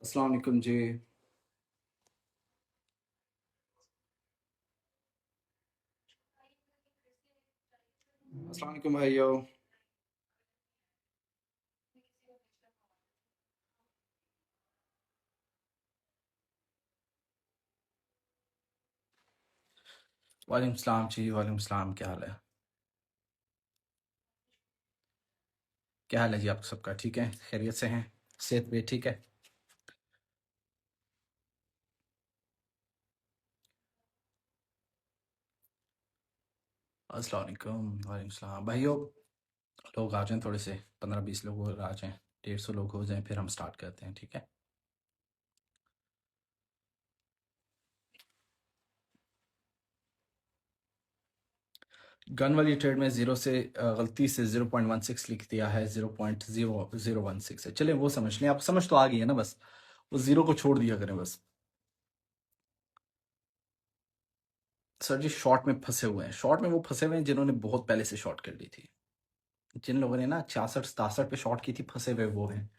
अस्सलाम वालेकुम जी। अस्सलाम वालेकुम भाइयों। वालेकुम सलाम जी, वालेकुम सलाम। क्या हाल है? क्या हाल है जी? आप सबका ठीक है? खैरियत से हैं? सेहत भी ठीक है? अस्सलाम वालेकुम। वालेकुम सलाम भाइयों। लोग आ जाएं, थोड़े से 15-20 लोग और आ जाएं, 150 लोग हो जाएं, फिर हम स्टार्ट करते हैं, ठीक है? गन वाली ट्रेड में जीरो से गलती से 0.16 लिख दिया है, 0.0016 है। चलें वो समझ लें, आप समझ तो आ गई है ना, बस वो जीरो को छोड़ दिया करें बस। सर जी शॉर्ट में फंसे हुए हैं, शॉर्ट में वो फंसे हुए हैं जिन्होंने बहुत पहले से शॉर्ट कर ली थी। जिन लोगों ने ना 66-67 पे शॉर्ट की थी, फंसे हुए वो हैं।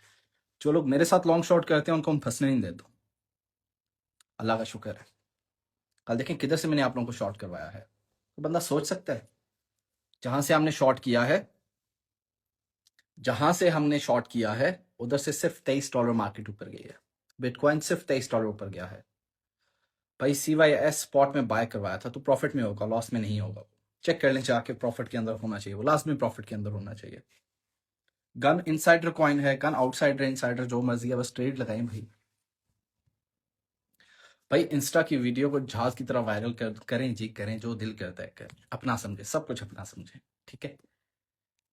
जो लोग मेरे साथ लॉन्ग शॉर्ट करते हैं उनको हम फंसने नहीं देते। अल्लाह का शुक्र है। कल देखें किधर से मैंने आप लोगों को शॉर्ट करवाया है, तो बंदा सोच सकता है। जहां से हमने शॉर्ट किया है, जहां से हमने शॉर्ट किया है, उधर से सिर्फ $23 मार्केट ऊपर गई है। बिटकॉइन सिर्फ $23 ऊपर गया है। भाई CYS स्पॉट में बाय करवाया था तो प्रॉफिट में होगा, लॉस में नहीं होगा। चेक कर लें जाके, प्रॉफिट के अंदर होना चाहिए, वो लाजमी प्रॉफिट के अंदर होना चाहिए। गन इनसाइडर कॉइन है, गन आउटसाइडर इनसाइडर जो मर्जी है, बस ट्रेड लगाएं भाई। भाई इंस्टा की वीडियो को जहाज की तरह वायरल करें जी, करें जो दिल करता है करें, अपना समझे, सब कुछ अपना समझे, ठीक है?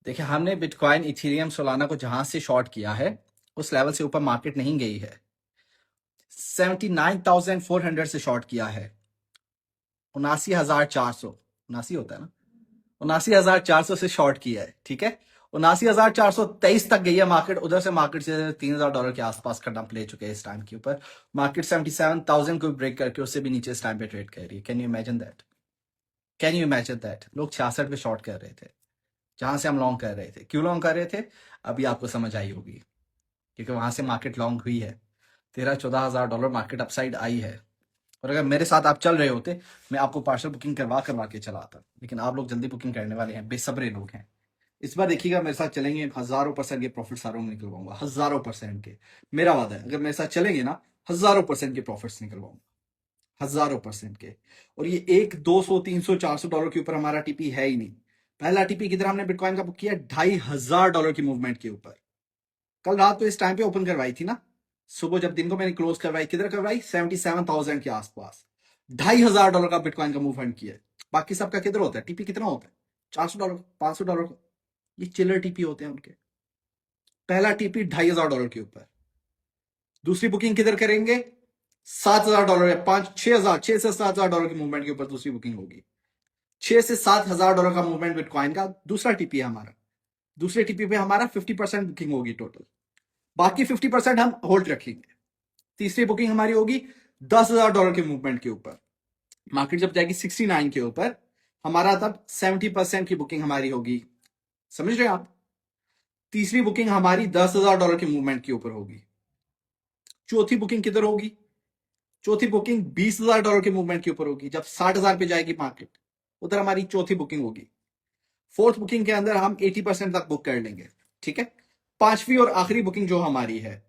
देखिए हमने बिटकॉइन इथेरियम सोलाना को जहां से शॉर्ट किया है, उस लेवल से ऊपर मार्केट नहीं गई है। 79,400 से शॉर्ट किया है। 79,400, 79 होता है ना, 79,400 से शॉर्ट किया है, ठीक है? 79,423 तक गई है मार्केट, उधर से मार्केट से $3,000 के आसपास का डंप ले चुके हैं इस टाइम के ऊपर। मार्केट 77,000 को ब्रेक करके उससे भी नीचे इस टाइम पे ट्रेड कर रही है। Can you imagine that? Can you imagine that? लोग 66 पे शॉर्ट कर रहे थे, जहां से हम लॉन्ग कर रहे थे। क्यों लॉन्ग कर रहे थे अभी आपको समझ आई होगी, क्योंकि वहां से मार्केट लॉन्ग हुई है। 13-14 हज़ार डॉलर मार्केट अपसाइड आई है। और अगर मेरे साथ आप चल रहे होते, मैं आपको पार्सल बुकिंग करवा करवा के चलाता, लेकिन आप लोग जल्दी बुकिंग करने वाले हैं, बेसब्रे लोग हैं। इस बार देखिएगा मेरे साथ चलेंगे, हजारों परसेंट के प्रॉफिट सारों में निकलवाऊंगा, हजारों परसेंट के। मेरा वादा है, अगर मेरे साथ चलेंगे ना, हजारों परसेंट के प्रॉफिट्स निकलवाऊंगा, हजारों परसेंट के। और ये 100, 200, 300, 400 डॉलर के ऊपर हमारा टीपी है ही नहीं। पहला टीपी किधर हमने बिटकॉइन का बुक किया? $2,500 की मूवमेंट के ऊपर। कल रात को इस टाइम पे ओपन करवाई थी ना, सुबह जब दिन को मैंने क्लोज करवाई, किधर करवाई? 77,000 के आसपास। $2,500 का बिटकॉइन का मूवमेंट किया। बाकी सबका किधर होता है टीपी? कितना होता है? $400, $500। ये चिलर टीपी होते हैं उनके। पहला टीपी $2,500 के ऊपर। दूसरी बुकिंग किधर करेंगे? $7,000 या 5-6 हजार, 6 से 7 हजार डॉलर की मूवमेंट के ऊपर दूसरी बुकिंग होगी। $6 से 7 हजार का मूवमेंट बिटकॉइन का दूसरा टीपी है हमारा। दूसरे टीपी पे हमारा 50% बुकिंग होगी टोटल, बाकी 50% हम होल्ड रखेंगे। तीसरी बुकिंग हमारी होगी $10,000 के मूवमेंट के ऊपर। मार्केट जब जाएगी 69 के ऊपर, हमारा तब 70% की बुकिंग हमारी होगी। समझ रहे हैं आप? तीसरी बुकिंग हमारी $10,000 के मूवमेंट के ऊपर होगी। चौथी बुकिंग किधर होगी? चौथी बुकिंग $20,000 के मूवमेंट के ऊपर होगी। जब 60,000 पे जाएगी मार्केट, उधर हमारी चौथी बुकिंग होगी। फोर्थ बुकिंग के अंदर हम 80% तक बुक कर लेंगे, ठीक है? पांचवी और आखिरी बुकिंग जो हमारी है,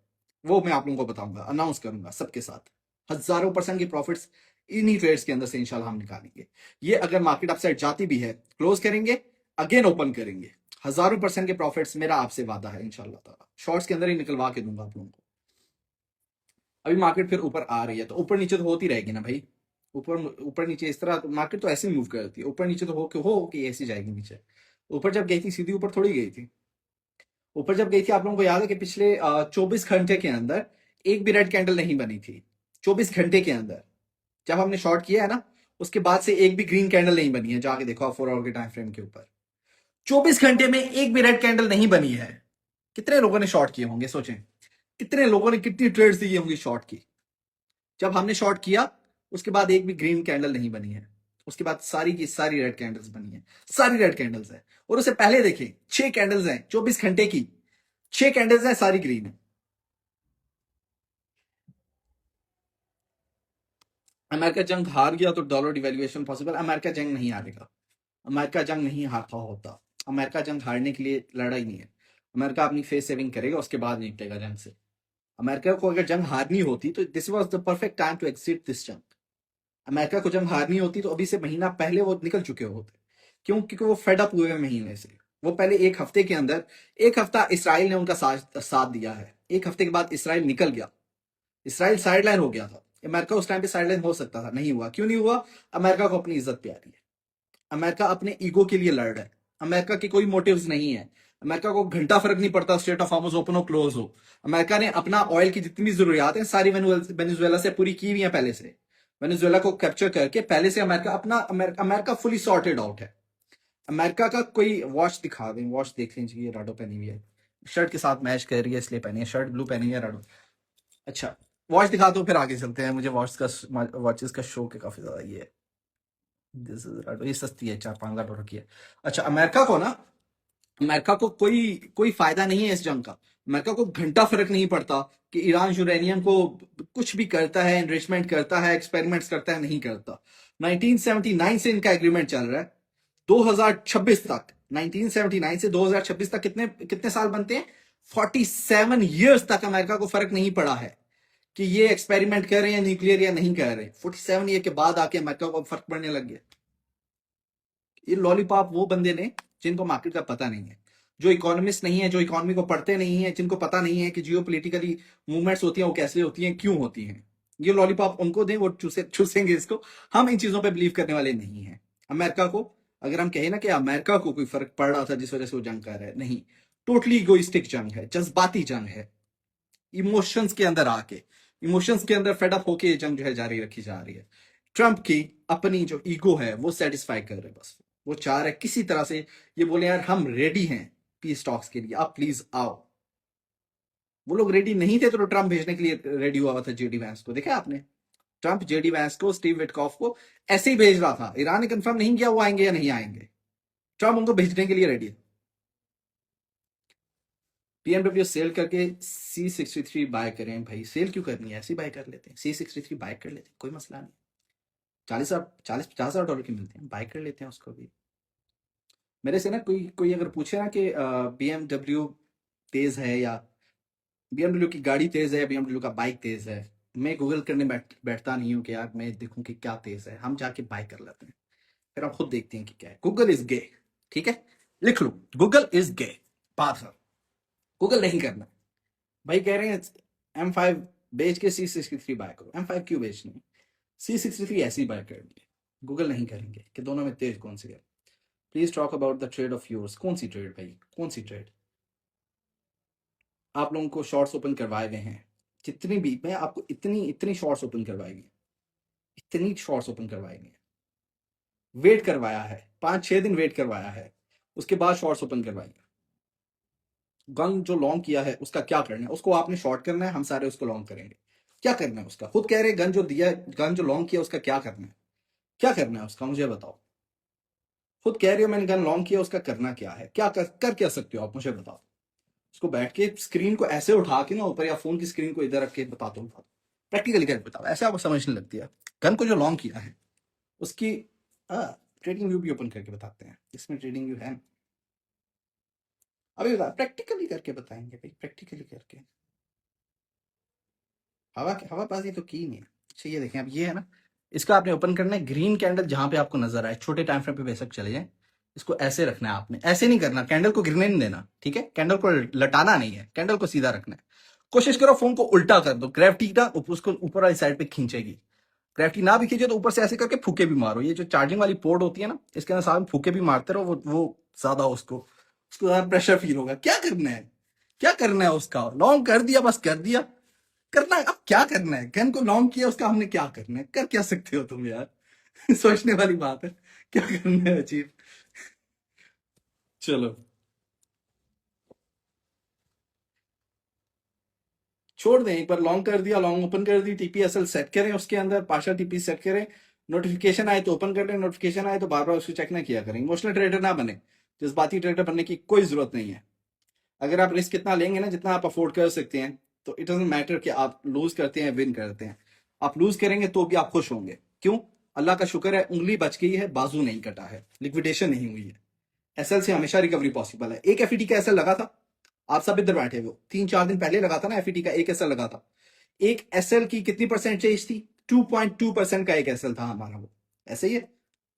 वो मैं आप लोगों को बताऊंगा, अनाउंस करूंगा सबके साथ। हजारों परसेंट की प्रॉफिट्स इन्हीं ट्रेड्स के अंदर से इंशाल्लाह हम निकालेंगे। ये अगर मार्केट अपसाइड जाती भी है, क्लोज करेंगे, अगेन ओपन करेंगे, हजारों परसेंट के प्रॉफिट्स मेरा आपसे वादा है इंशाल्लाह ताला। शॉर्ट्स के अंदर ही निकलवा के दूंगा आप लोगों को। अभी मार्केट फिर ऊपर आ रही है तो ऊपर नीचे तो होती रहेगी ना भाई। ऊपर ऊपर नीचे इस तरह मार्केट तो ऐसे मूव करती है, ऊपर नीचे तो हो कि ऐसी जाएगी नीचे। ऊपर जब गई थी सीधी ऊपर थोड़ी गई थी। ऊपर जब गई थी, आप लोगों को याद है कि पिछले 24 घंटे के अंदर एक भी रेड कैंडल नहीं बनी थी। 24 घंटे के अंदर जब हमने शॉर्ट किया है ना, उसके बाद से एक भी ग्रीन कैंडल नहीं बनी है। जाके देखो आप 4 आवर के टाइम फ्रेम के ऊपर, 24 घंटे में एक भी रेड कैंडल नहीं बनी है। कितने लोगों ने शॉर्ट किए होंगे? सोचें, कितने लोगों ने कितनी ट्रेड्स दी होंगी शॉर्ट की। जब हमने शॉर्ट किया, उसके बाद एक भी ग्रीन कैंडल नहीं बनी है। उसके बाद सारी की सारी रेड कैंडल्स बनी है, सारी रेड कैंडल्स है। और उससे पहले देखें, 6 कैंडल्स हैं 24 घंटे की, 6 कैंडल्स हैं, सारी ग्रीन है। अमेरिका जंग हार गया तो डॉलर डिवैल्यूएशन पॉसिबल। अमेरिका जंग नहीं हारेगा, अमेरिका जंग नहीं हारता होता, अमेरिका जंग हारने के लिए लड़ा ही नहीं है। अमेरिका अपनी फेस सेविंग करेगा, उसके बाद निपटेगा जंग से। अमेरिका को अगर जंग हारनी होती तो this was the perfect time to exit this जंग। अमेरिका को जंग हारनी होती तो अभी से महीना पहले वो निकल चुके होते। क्यों? क्योंकि वो फेड अप हुए महीने से। वो पहले एक हफ्ते के अंदर, एक हफ्ता इसराइल ने उनका साथ दिया है, एक हफ्ते के बाद इसराइल निकल गया, इसराइल साइडलाइन हो गया था। अमेरिका उस टाइम पे साइडलाइन हो सकता था, नहीं हुआ। क्यों नहीं हुआ? अमेरिका को अपनी इज्जत प्यारी है, अमेरिका अपने ईगो के लिए लड़ रहा है, अमेरिका के कोई मोटिव्स नहीं है। अमेरिका को घंटा फर्क नहीं पड़ता स्ट्रेट ऑफ हार्मुज ओपन हो क्लोज हो। अमेरिका ने अपना ऑयल की जितनी जरूरियात है सारी वेनेजुएला से पूरी की हुई है पहले से। वेनेजुएला को कैप्चर करके पहले से अमेरिका अपना अमेरिका फुली सॉर्टेड आउट है। अमेरिका का कोई वॉच दिखा दें, वॉच देख लीजिए, ये राडो पहनी हुई है, शर्ट के साथ मैच कर रही है इसलिए पहनी है, शर्ट ब्लू पहनी है राडो। अच्छा वॉच दिखा दो फिर आगे चलते हैं, मुझे वॉचेस का शौक है काफी ज्यादा। ये दिस इज राडो, ये सस्ती है, $4-5 की है। अच्छा अमेरिका को ना, अमेरिका को कोई कोई फायदा नहीं है इस जंग का। अमेरिका को घंटा फर्क नहीं पड़ता कि ईरान यूरेनियम को कुछ भी करता है, एनरिचमेंट करता है, एक्सपेरिमेंट्स करता है, नहीं करता। 1979 से इनका एग्रीमेंट चल रहा है 2026 तक। 1979 से 2026 तक कितने कितने साल बनते हैं? 47 ईयर्स तक अमेरिका को फर्क नहीं पड़ा है कि ये एक्सपेरिमेंट कर रहे हैं न्यूक्लियर या नहीं कर रहे। 47 ईयर के बाद आके अमेरिका को फर्क पड़ने लग गया। ये लॉलीपॉप वो बंदे ने जिनको मार्केट का पता नहीं है, जो इकोनॉमिस्ट नहीं है, जो इकोनॉमी को पढ़ते नहीं है, जिनको पता नहीं है कि जियो पोलिटिकली मूवमेंट्स होती हैं वो कैसे होती हैं, क्यों होती हैं। ये लॉलीपॉप उनको दें, वो चूसेंगे इसको। हम इन चीजों पे बिलीव करने वाले नहीं है। अमेरिका को अगर हम कहें ना कि अमेरिका को कोई फर्क पड़ रहा था जिस वजह से वो जंग कर रहा है, नहीं, टोटली इगोइस्टिक जंग है, जज्बाती जंग है, इमोशंस के अंदर आके, इमोशंस के अंदर फेडअप होके ये जंग जो है जारी रखी जा रही है। ट्रंप की अपनी जो ईगो है वो सेटिस्फाई कर रहे हैं बस। वो चाह रहे किसी तरह से ये बोले यार हम रेडी हैं पीस टॉक्स के लिए, आप प्लीज आओ। वो लोग रेडी नहीं थे तो ट्रंप भेजने के लिए रेडी हुआ हुआ था जेडी वैंस को, देखा आपने? ट्रंप जेडी वैंस को, स्टीव विटकॉफ को ऐसे ही भेज रहा था। ईरान ने कंफर्म नहीं किया वो आएंगे या नहीं आएंगे, ट्रंप उनको भेजने के लिए रेडी है। BMW सेल करके C63 बाय करें भाई, सेल क्यों करनी है, ऐसी बाय कर लेते हैं, C63 बाय कर लेते हैं, कोई मसला नहीं। 40-50 हजार डॉलर की मिलते हैं, बाय कर लेते हैं उसको भी। मेरे से ना कोई कोई अगर पूछे ना कि BMW तेज है या BMW की गाड़ी तेज है या BMW का बाइक तेज है, मैं गूगल करने बैठता नहीं हूँ कि यार मैं देखूं कि क्या तेज है। हम जाके बाय कर लेते हैं, फिर हम खुद देखते हैं कि क्या है। गूगल इज गे, ठीक है, लिख लो, गूगल इज गे। बात है, गूगल नहीं करना। भाई कह रहे हैं M5 बेच के C63 बाय करो, M5 क्यों बेचनी है? C63 ऐसी बाय करनी है, गूगल नहीं करेंगे कि दोनों में तेज कौन सी है। Please talk about the trade off yours. कौन सी ट्रेड भाई, कौन सी ट्रेड? आप लोगों को शॉर्ट्स ओपन करवाए गए हैं, जितनी भी, मैं आपको इतनी इतनी शॉर्ट्स ओपन करवाई गई, इतनी शॉर्ट्स ओपन करवाई गई, वेट करवाया है, 5-6 दिन वेट करवाया है, उसके बाद शॉर्ट्स ओपन करवाई। गन जो लॉन्ग किया है उसका क्या करना है? उसको आपने शॉर्ट करना है, हम सारे उसको लॉन्ग करेंगे। क्या करना है उसका? खुद कह रहे गन जो दिया, गन जो लॉन्ग किया उसका क्या करना है? क्या करना है उसका, मुझे बताओ। खुद कह रहे हो मैंने गन लॉन्ग किया, उसका करना क्या है? क्या कर क्या सकते हो आप, मुझे बताओ। उसको बैठ के स्क्रीन को ऐसे उठा के ना ऊपर, या फोन की स्क्रीन को इधर रख के बता दो, प्रैक्टिकली करके बताओ, ऐसे आपको समझने लगती है। गन को जो लॉन्ग किया है उसकी ट्रेडिंग व्यू भी ओपन करके बताते हैं, इसमें ट्रेडिंग व्यू है। अभी प्रैक्टिकली करके बताएंगे भाई, प्रैक्टिकली करके। हवाबाजी तो की नहीं। अच्छा ये देखें, अब ये है ना, इसका आपने ओपन करना है, ग्रीन कैंडल जहां पे आपको नजर आए, छोटे टाइम फ्रेम पे बेशक चले जाए, इसको ऐसे रखना है आपने, ऐसे नहीं करना, कैंडल को गिरने नहीं देना, ठीक है? कैंडल को लटाना नहीं है, कैंडल को सीधा रखना है। कोशिश करो फोन को उल्टा कर दो, ग्रेविटी ना उसको ऊपर वाली साइड पे खींचेगी। ग्रेविटी ना भी खींचे तो ऊपर से ऐसे करके फूके भी मारो, ये जो चार्जिंग वाली पोर्ट होती है ना, इसके अंदर साथ फूके भी मारते रहो, वो ज्यादा उसको उसको ज्यादा प्रेशर फील होगा। क्या करना है, क्या करना है उसका? लॉन्ग कर दिया, बस कर दिया, करना है। अब क्या करना है? गन को लॉन्ग किया, उसका हमने क्या करना है? कर क्या सकते हो तुम यार? सोचने वाली बात है, क्या करना है अजीब। चलो छोड़ दें, एक बार लॉन्ग कर दिया, लॉन्ग ओपन कर दी, TPSL सेट करें, उसके अंदर पार्शियल TP सेट करें, नोटिफिकेशन आए तो ओपन कर लें, नोटिफिकेशन आए तो बार बार उसको चेक ना किया करें। इमोशनल ट्रेडर ना बने, जज्बाती ट्रेडर बनने की कोई जरूरत नहीं है। अगर आप रिस्क कितना लेंगे ना, जितना आप अफोर्ड कर सकते हैं, तो इट डजंट मैटर कि आप लूज करते हैं विन करते हैं। आप लूज करेंगे तो भी आप खुश होंगे। क्यों? अल्लाह का शुक्र है, उंगली बच गई है, बाजू नहीं कटा है, लिक्विडेशन नहीं हुई है। एसएल से हमेशा रिकवरी पॉसिबल है। एक एफईटी का एसएल लगा था, आप सब इधर बैठे हो, 3-4 दिन पहले लगा था ना एफईटी का एक एसएल लगा था। एक एसएल की कितनी परसेंटेज थी? 2.2% का एक एसएल था हमारा, वो ऐसे ही है,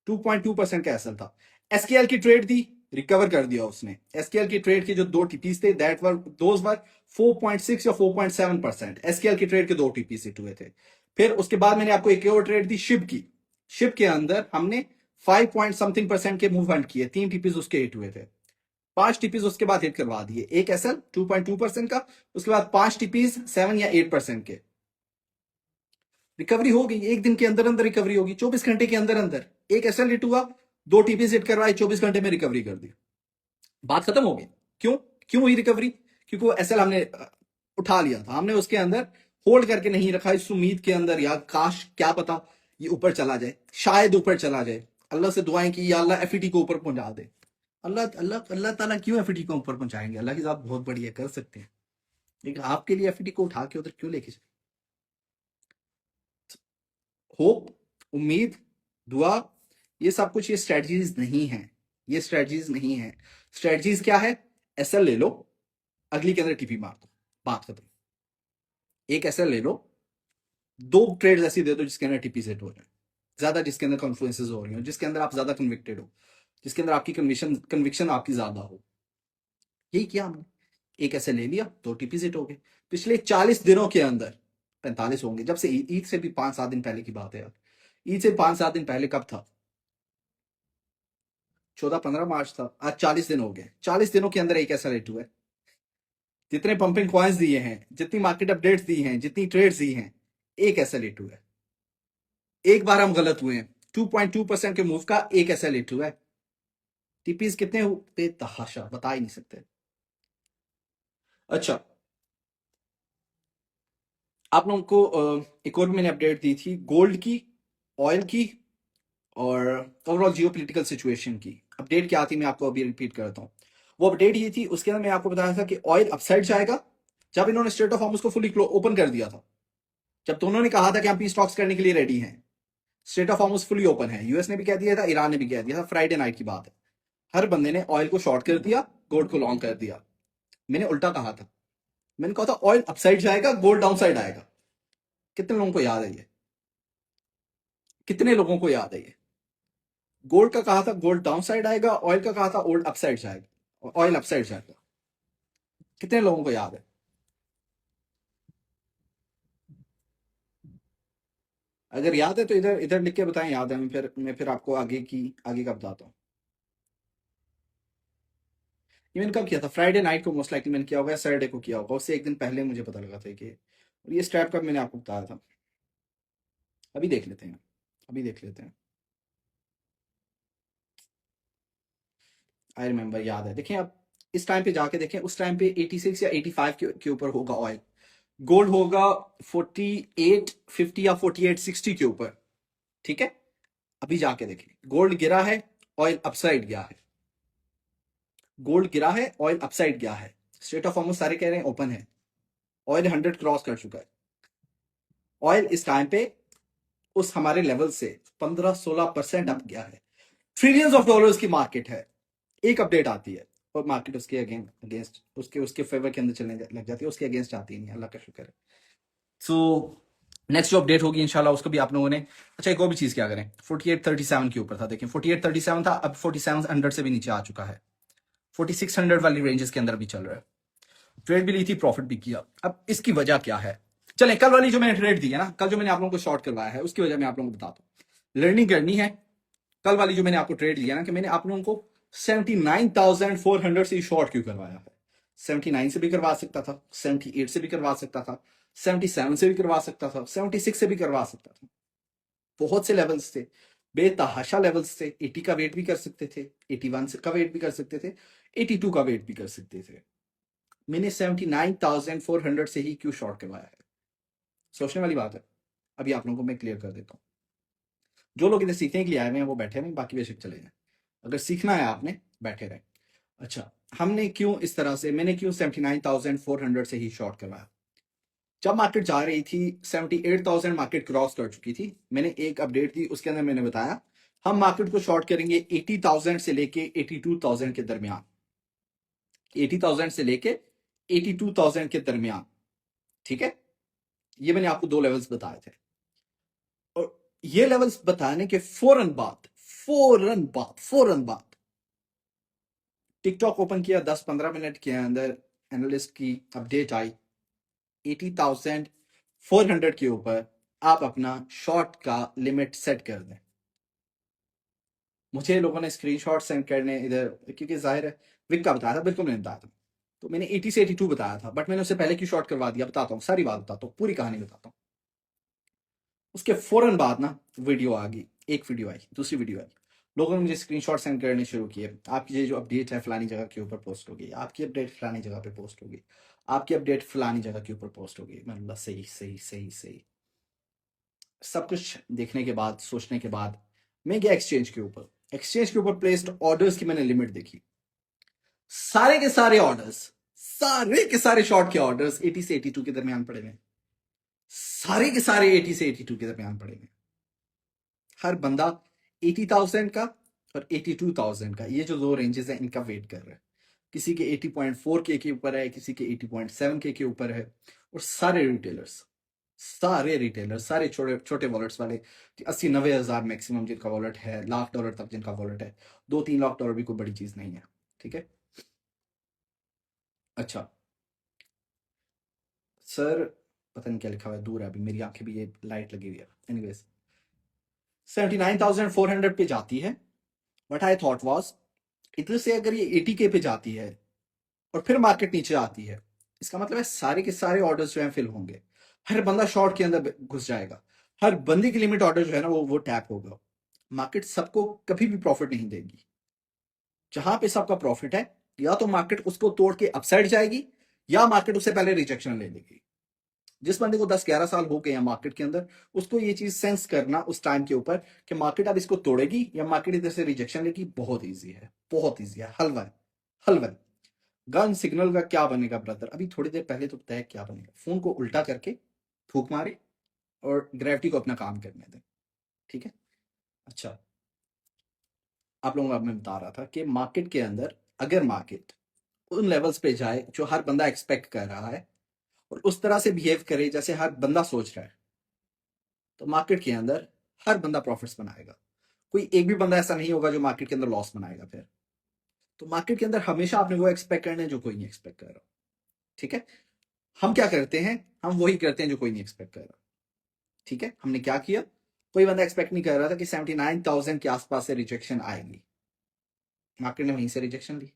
2.2% का एसएल था। एसकेएल की ट्रेड थी, रिकवर कर दिया उसने। एसकेएल की ट्रेड के जो 2 टीपीस थे, दोज वर 4.6 या 4.7%। एसकेएल की ट्रेड के 2 टीपीस हिट हुए थे। फिर उसके बाद मैंने आपको एक और ट्रेड दी शिप की। शिप के अंदर हमने 5 पॉइंट समथिंग परसेंट के मूवमेंट किए, 3 टीपीस उसके हिट हुए थे। 5 टीपीस उसके बाद हिट करवा दिए, एक एसएल 2.2% का, उसके बाद 5 टीपीस 7 या 8% के। रिकवरी हो गई, एक दिन के अंदर अंदर रिकवरी होगी, 24 घंटे के अंदर अंदर। एक एसएल हिट हुआ, 2 टीपीस हिट करवाए, 24 घंटे में रिकवरी कर दी, बात खत्म हो गई। क्यों क्यों हुई रिकवरी? क्योंकि वो एसएल हमने उठा लिया था, हमने उसके अंदर होल्ड करके नहीं रखा इस उम्मीद के अंदर, या काश क्या पता ये ऊपर चला जाए, शायद ऊपर चला जाए। अल्लाह से दुआएं कि या अल्लाह एफईटी को ऊपर पहुंचा दे। अल्लाह अल्लाह अल्लाह ताला क्यों एफईटी को ऊपर पहुंचाएंगे? अल्लाह की जात बहुत बड़ी है, कर सकते हैं, लेकिन आपके लिए एफईटी को उठा के उधर क्यों लेके जाए? होप, उम्मीद, दुआ, ये सब कुछ ये स्ट्रेटजीज नहीं है, ये स्ट्रेटजीज नहीं है। स्ट्रेटजीज क्या है? एसएल ले लो, अगली के अंदर टीपी मार दो, बात खत्म। एक एसएल ले लो, 2 ट्रेड ऐसी दे दो जिसके अंदर टीपी सेट हो जाए, ज्यादा जिसके अंदर कॉन्फ्लुएंसेस हो रही हो, जिसके अंदर आप ज्यादा कन्विक्टेड हो, जिसके अंदर आपकी कन्विक्शन आपकी ज्यादा हो। यही किया हमने, एक एसएल ले लिया, 2 टीपी सेट हो गए। पिछले 40 दिनों के अंदर 45 होंगे, जब से ईद से भी 5-7 दिन पहले की बात है यार। ईद से 5-7 दिन पहले कब था? 14-15 मार्च था। आज 40 दिन हो गए, 40 दिनों के अंदर एक ऐसा रेट हुआ है। जितने पंपिंग कॉइन्स दिए हैं, जितनी मार्केट अपडेट्स दी हैं, जितनी ट्रेड्स दी हैं, एक ऐसा रेट हुआ है। एक बार हम गलत हुए हैं, 2.2% के मूव का एक ऐसा रेट हुआ है। टीपीज कितने हुए? तहाशा बता ही नहीं सकते। अच्छा, आप लोगों को एक और मैंने अपडेट दी थी गोल्ड की, ऑयल की, और ओवरऑल जियोपॉलिटिकल सिचुएशन की। अपडेट क्या थी मैं आपको अभी रिपीट करता हूँ। वो अपडेट ये थी, उसके अंदर मैं आपको बताया था कि ऑयल अपसाइड जाएगा जब इन्होंने स्ट्रेट ऑफ हॉर्मुज को फुली ओपन कर दिया था। जब तो उन्होंने कहा था कि हम पी स्टॉक्स करने के लिए रेडी हैं, straight of Hormuz fully open है, यूएस ने भी कह दिया था, ईरान ने भी कह दिया था, फ्राइडे नाइट की बात है। हर बंदे ने ऑयल को शॉर्ट कर दिया, गोल्ड को लॉन्ग कर दिया। मैंने उल्टा कहा था, मैंने कहा था ऑयल अपसाइड जाएगा, गोल्ड डाउन साइड आएगा। कितने लोगों को याद है ये? कितने लोगों को याद है ये? गोल्ड का कहा था गोल्ड डाउन साइड आएगा, ऑयल का कहा था ओल्ड अपसाइड जाएगा, ऑयल अपसाइड जाएगा। कितने लोगों को याद है? अगर याद है तो इधर इधर लिख के बताएं, याद है, मैं फिर आपको आगे का बताता हूँ। ये मैंने कब किया था? फ्राइडे नाइट को मोस्ट लाइकली मैंने किया होगा, सैटरडे को किया होगा, उससे एक दिन पहले मुझे पता लगा था कि, और ये स्ट्रैप कब मैंने आपको बताया था, अभी देख लेते हैं, अभी देख लेते हैं। आई रिमेम्बर, याद है। देखें अब इस टाइम पे जाके देखें, उस टाइम पे 86 या 85 के ऊपर होगा ऑयल, गोल्ड होगा 4850 या 4860 के ऊपर, ठीक है। अभी जाके देखें, गोल्ड गिरा है, ऑयल अपसाइड गया है, गोल्ड गिरा है, ऑयल अपसाइड गया है। स्ट्रेट ऑफ हॉर्मुज सारे कह रहे हैं ओपन है, ऑयल 100 क्रॉस कर चुका है। ऑयल इस टाइम पे उस हमारे लेवल से 15-16% अप गया है। ट्रिलियंस ऑफ डॉलर्स की मार्केट है। एक अपडेट आती है और मार्केट उसके अगेंस्ट उसके उसके फेवर के अंदर चलने लग जाती है, उसके अगेंस्ट आती नहीं है, अल्लाह का शुक्र है। सो नेक्स्ट जो अपडेट होगी इंशाल्लाह उसको भी आप लोगों ने, अच्छा एक और भी चीज क्या करें, 4837 के ऊपर था, देखें 4837 था, अब 4700 से भी नीचे आ चुका है, 4600 वाली रेंजेस के अंदर भी चल रहा है। ट्रेड भी ली थी, प्रॉफिट भी किया। अब इसकी वजह क्या है? चले, कल वाली जो मैंने ट्रेड दी है ना, कल जो मैंने आप लोगों को शॉर्ट करवाया है, उसकी वजह मैं आप लोगों को बताता हूँ। लर्निंग करनी है। कल वाली जो मैंने आपको ट्रेड दिया ना, कि मैंने आप लोगों को 79,400 से शॉर्ट क्यों करवाया है? 79 से भी करवा सकता था, 78 से भी करवा सकता था, 77 से भी करवा सकता था, 76 से भी करवा सकता था। बहुत से लेवल्स थे, बेतहाशा लेवल्स थे। 80 का वेट भी कर सकते थे, 81 का वेट भी कर सकते थे, 82 का वेट भी कर सकते थे। मैंने 79,400 से ही क्यों शॉर्ट करवाया है? सोचने वाली बात है। अभी आप लोगों को मैं क्लियर कर देता हूँ। जो लोग इधर सीखने के लिए आए हुए हैं वो बैठे हैं, बाकी बेशक चले जाए। अगर सीखना है आपने, बैठे रहे। अच्छा, हमने क्यों इस तरह से, मैंने क्यों 79,400 से ही शॉर्ट करवाया? जब मार्केट जा रही थी 78,000 मार्केट क्रॉस कर चुकी थी, मैंने एक अपडेट दी, उसके अंदर मैंने बताया हम मार्केट को शॉर्ट करेंगे 80,000 से लेके 82,000 के दरमियान, 80,000 से लेके 82,000 के दरमियान, ठीक है। ये मैंने आपको 2 लेवल्स बताए थे, और ये लेवल्स बताने के फौरन बाद टिकटॉक ओपन किया, 10-15 मिनट के अंदर एनालिस्ट की अपडेट आई 80,400 के ऊपर आप अपना शॉर्ट का लिमिट सेट कर दें। मुझे लोगों ने स्क्रीनशॉट सेंड करने इधर, क्योंकि जाहिर है विक का बताया था, बिल्कुल नहीं बताया था, तो मैंने 80 से 82 बताया था, बट मैंने उससे पहले की शॉर्ट करवा दिया। बताता हूँ, सारी बात बताता हूँ, पूरी कहानी बताता हूँ। उसके फौरन बाद ना वीडियो आ गई, एक वीडियो आई, दूसरी वीडियो आई, लोगों ने मुझे स्क्रीनशॉट सेंड करने शुरू किए, आपकी ये जो अपडेट है फलानी जगह के ऊपर पोस्ट होगी, आपकी अपडेट फलानी जगह पे पोस्ट होगी, आपकी अपडेट फलानी जगह के ऊपर पोस्ट होगी। मैं बोला सही सही सही सही। सब कुछ देखने के बाद, सोचने के बाद मैं गया एक्सचेंज के ऊपर। एक्सचेंज के ऊपर प्लेस्ड ऑर्डर्स की मैंने लिमिट देखी, सारे के सारे ऑर्डर्स, सारे के सारे शॉर्ट के ऑर्डर्स 80 से 82 के दरमियान पड़े हुए, सारे के सारे 80 से 82 के दरमियान पड़े हुए। हर बंदा 80,000 का और 82,000 का, ये जो 2 रेंजेस हैं इनका वेट कर रहा है। किसी के 80.4 के ऊपर है, किसी के 80.7 के ऊपर है, और सारे रिटेलर्स, सारे छोटे छोटे वॉलेट्स वाले 80-90 हजार मैक्सिमम जिनका वॉलेट है, $1,00,000 तक जिनका वॉलेट है, $2-3 लाख भी कोई बड़ी चीज नहीं है, ठीक है। अच्छा सर, पता नहीं क्या लिखा हुआ है, दूर है अभी, मेरी आंखें भी, ये लाइट लगी हुई है। एनीवेज 79,400 पे जाती है। व्हाट आई थॉट वाज, इधर से अगर ये 80K पे जाती है और फिर मार्केट नीचे आती है, इसका मतलब है सारे के सारे ऑर्डर्स जो हैं फिल होंगे, हर बंदा शॉर्ट के अंदर घुस जाएगा, हर बंदे की लिमिट ऑर्डर जो है ना वो टैप होगा। मार्केट सबको कभी भी प्रॉफिट नहीं देगी। जहां पे सबका प्रॉफिट है, या तो मार्केट उसको तोड़ के अपसाइड जाएगी, या मार्केट उससे पहले रिजेक्शन ले लेगी। जिस बंदे को 10-11 साल हो गए हैं मार्केट के अंदर, उसको ये चीज सेंस करना उस टाइम के ऊपर कि मार्केट अब इसको तोड़ेगी या मार्केट इधर से रिजेक्शन लेगी, बहुत ईजी है, बहुत ईजी है, हलवा है, हलवा है। गन सिग्नल का क्या बनेगा ब्रदर, अभी थोड़ी देर पहले तो तय क्या बनेगा, फोन को उल्टा करके फूक मारे और ग्रेविटी को अपना काम करने दें, ठीक है। अच्छा, आप लोगों को अब मैं बता रहा था कि मार्केट के अंदर अगर मार्केट उन लेवल्स पे जाए जो हर बंदा एक्सपेक्ट कर रहा है, और उस तरह से बिहेव करे जैसे हर बंदा सोच रहा है, तो मार्केट के अंदर हर बंदा प्रॉफिट्स बनाएगा। कोई एक भी बंदा ऐसा नहीं होगा जो मार्केट के अंदर लॉस बनाएगा। फिर तो मार्केट के अंदर हमेशा आपने वो एक्सपेक्ट करना है जो कोई नहीं एक्सपेक्ट कर रहा, ठीक है। हम क्या करते हैं, हम वही करते हैं जो कोई नहीं एक्सपेक्ट कर रहा, ठीक है। हमने क्या किया, कोई बंदा एक्सपेक्ट नहीं कर रहा था कि 79,000 के आसपास से रिजेक्शन आएगी, मार्केट ने वहीं से रिजेक्शन ली,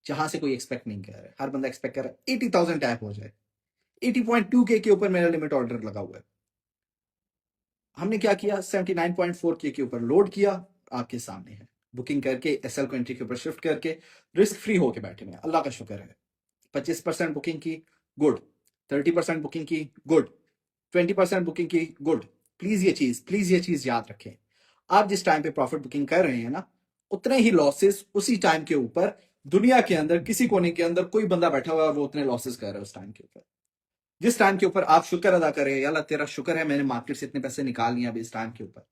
जहां से कोई एक्सपेक्ट नहीं कर रहा है। हर बंदा एक्सपेक्ट कर रहा है 80,000 टैप हो जाए, 80.2K के ऊपर मेरा लिमिट ऑर्डर लगा हुआ है। हमने क्या किया, 79.4K के ऊपर लोड किया, आपके सामने है, बुकिंग करके एसएल को एंट्री के ऊपर शिफ्ट करके रिस्क फ्री होके बैठे हैं, अल्लाह का शुक्र है। 25% बुकिंग की, गुड। 30% बुकिंग की, गुड। 20% बुकिंग की, गुड। प्लीज ये चीज याद रखें, आप जिस टाइम पे प्रॉफिट बुकिंग कर रहे हैं ना, उतने ही लॉसेस उसी टाइम के ऊपर दुनिया के अंदर किसी कोने के अंदर कोई बंदा बैठा हुआ है, वो उतने लॉसेस कर रहा है उस टाइम के ऊपर। जिस टाइम के ऊपर आप शुक्र अदा करें, या अल्लाह तेरा शुक्र है मैंने मार्केट से इतने पैसे निकाल लिए अभी इस टाइम के ऊपर,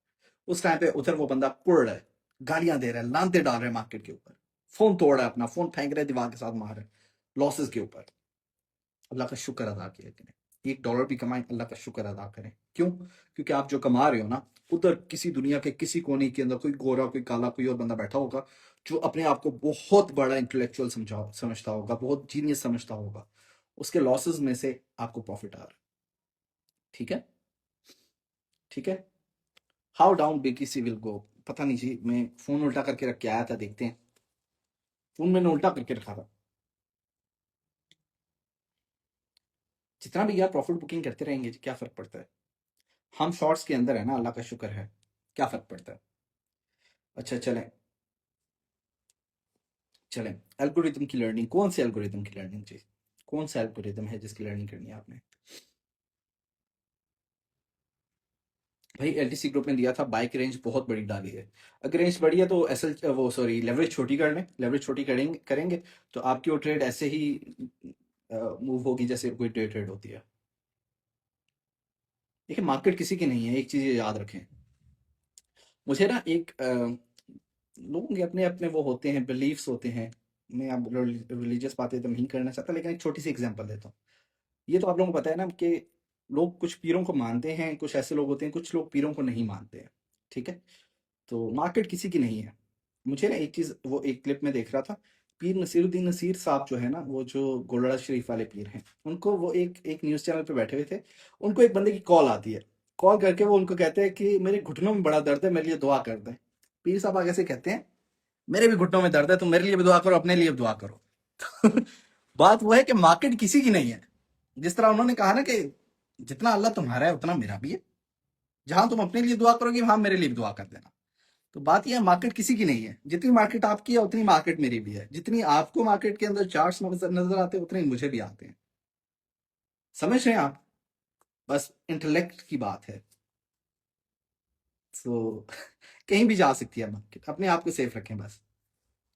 उस टाइम पे उधर वो बंदा कुड़ रहा है, गालियां दे रहा है, लानते डाल रहा है मार्केट के ऊपर, फोन तोड़ रहा है, अपना फोन फेंक रहा है, दीवार के साथ मार रहा है, लॉसेस के ऊपर। अल्लाह का शुक्र अदा किया कि नहीं, $1 भी कमाए, अल्लाह का शुक्र अदा करें। क्यों? क्योंकि आप जो कमा रहे हो ना, उधर किसी दुनिया के किसी कोने के अंदर कोई गोरा, कोई काला, कोई और बंदा बैठा होगा जो अपने आप को बहुत बड़ा इंटेलेक्चुअल समझता होगा, बहुत जीनियस समझता होगा, उसके लॉसेस में से आपको प्रॉफिट आ रहा है, ठीक है, ठीक है। How down BTC will go, पता नहीं जी, मैं फोन उल्टा करके रख के आया था, देखते हैं। फोन मैंने उल्टा करके रखा था। जितना भी यार प्रॉफिट बुकिंग करते रहेंगे जी, क्या फर्क पड़ता है, हम शॉर्ट्स के अंदर है ना, अल्लाह का शुक्र है, क्या फर्क पड़ता है। अच्छा चलें, चलें, एल्गोरिदम की लर्निंग, कौन से एल्गोरिदम की लर्निंग जी, कौन सा एल्गोरिदम है जिसकी लर्निंग करनी है आपने। भाई एलटीसी ग्रुप में दिया था, बाइक रेंज बहुत बड़ी डाली है, अगर रेंज बड़ी है तो एसएल वो सॉरी लेवरेज छोटी कर लें, लेवरेज छोटी करेंगे तो आपकी वो ट्रेड ऐसे ही मूव होगी जैसे कोई डे ट्रेड होती है। देखिए मार्केट किसी की नहीं है, एक चीज याद रखें। मुझे ना एक लोगों के अपने अपने वो होते हैं, बिलीफ्स होते हैं। मैं अब रिलीजियस बातें तो नहीं करना चाहता, लेकिन एक छोटी सी एग्जांपल देता हूँ। ये तो आप लोगों को पता है ना कि लोग कुछ पीरों को मानते हैं, कुछ ऐसे लोग होते हैं, कुछ लोग पीरों को नहीं मानते हैं। ठीक है, तो मार्केट किसी की नहीं है। मुझे ना एक चीज, वो एक क्लिप में देख रहा था, पीर नसीरुद्दीन नसीर साहब जो है ना, वो जो गोलड़ा शरीफ वाले पीर हैं, उनको वो एक एक न्यूज चैनल पे बैठे हुए थे। उनको एक बंदे की कॉल आती है। कॉल करके वो उनको कहते हैं कि मेरे घुटनों में बड़ा दर्द है, मेरे लिए दुआ कर दें। पीर साहब आगे से कहते हैं, मेरे भी घुटनों में दर्द है, तुम मेरे लिए भी दुआ करो, अपने लिए भी दुआ करो। बात वो है कि मार्केट किसी की नहीं है। जिस तरह उन्होंने कहा ना कि जितना अल्लाह तुम्हारा है उतना मेरा भी है। जहां तुम अपने लिए दुआ करोगे वहां मेरे लिए भी दुआ कर देना। तो बात यह है, मार्केट किसी की नहीं है। जितनी मार्केट आपकी है उतनी मार्केट मेरी भी है। जितनी आपको मार्केट के अंदर चार्ट्स नजर आते हैं, उतने ही मुझे भी आते हैं। समझ रहे हैं आप? बस इंटेलेक्ट की बात है। सो कहीं भी जा सकती है मार्केट, अपने आप को सेफ रखें बस।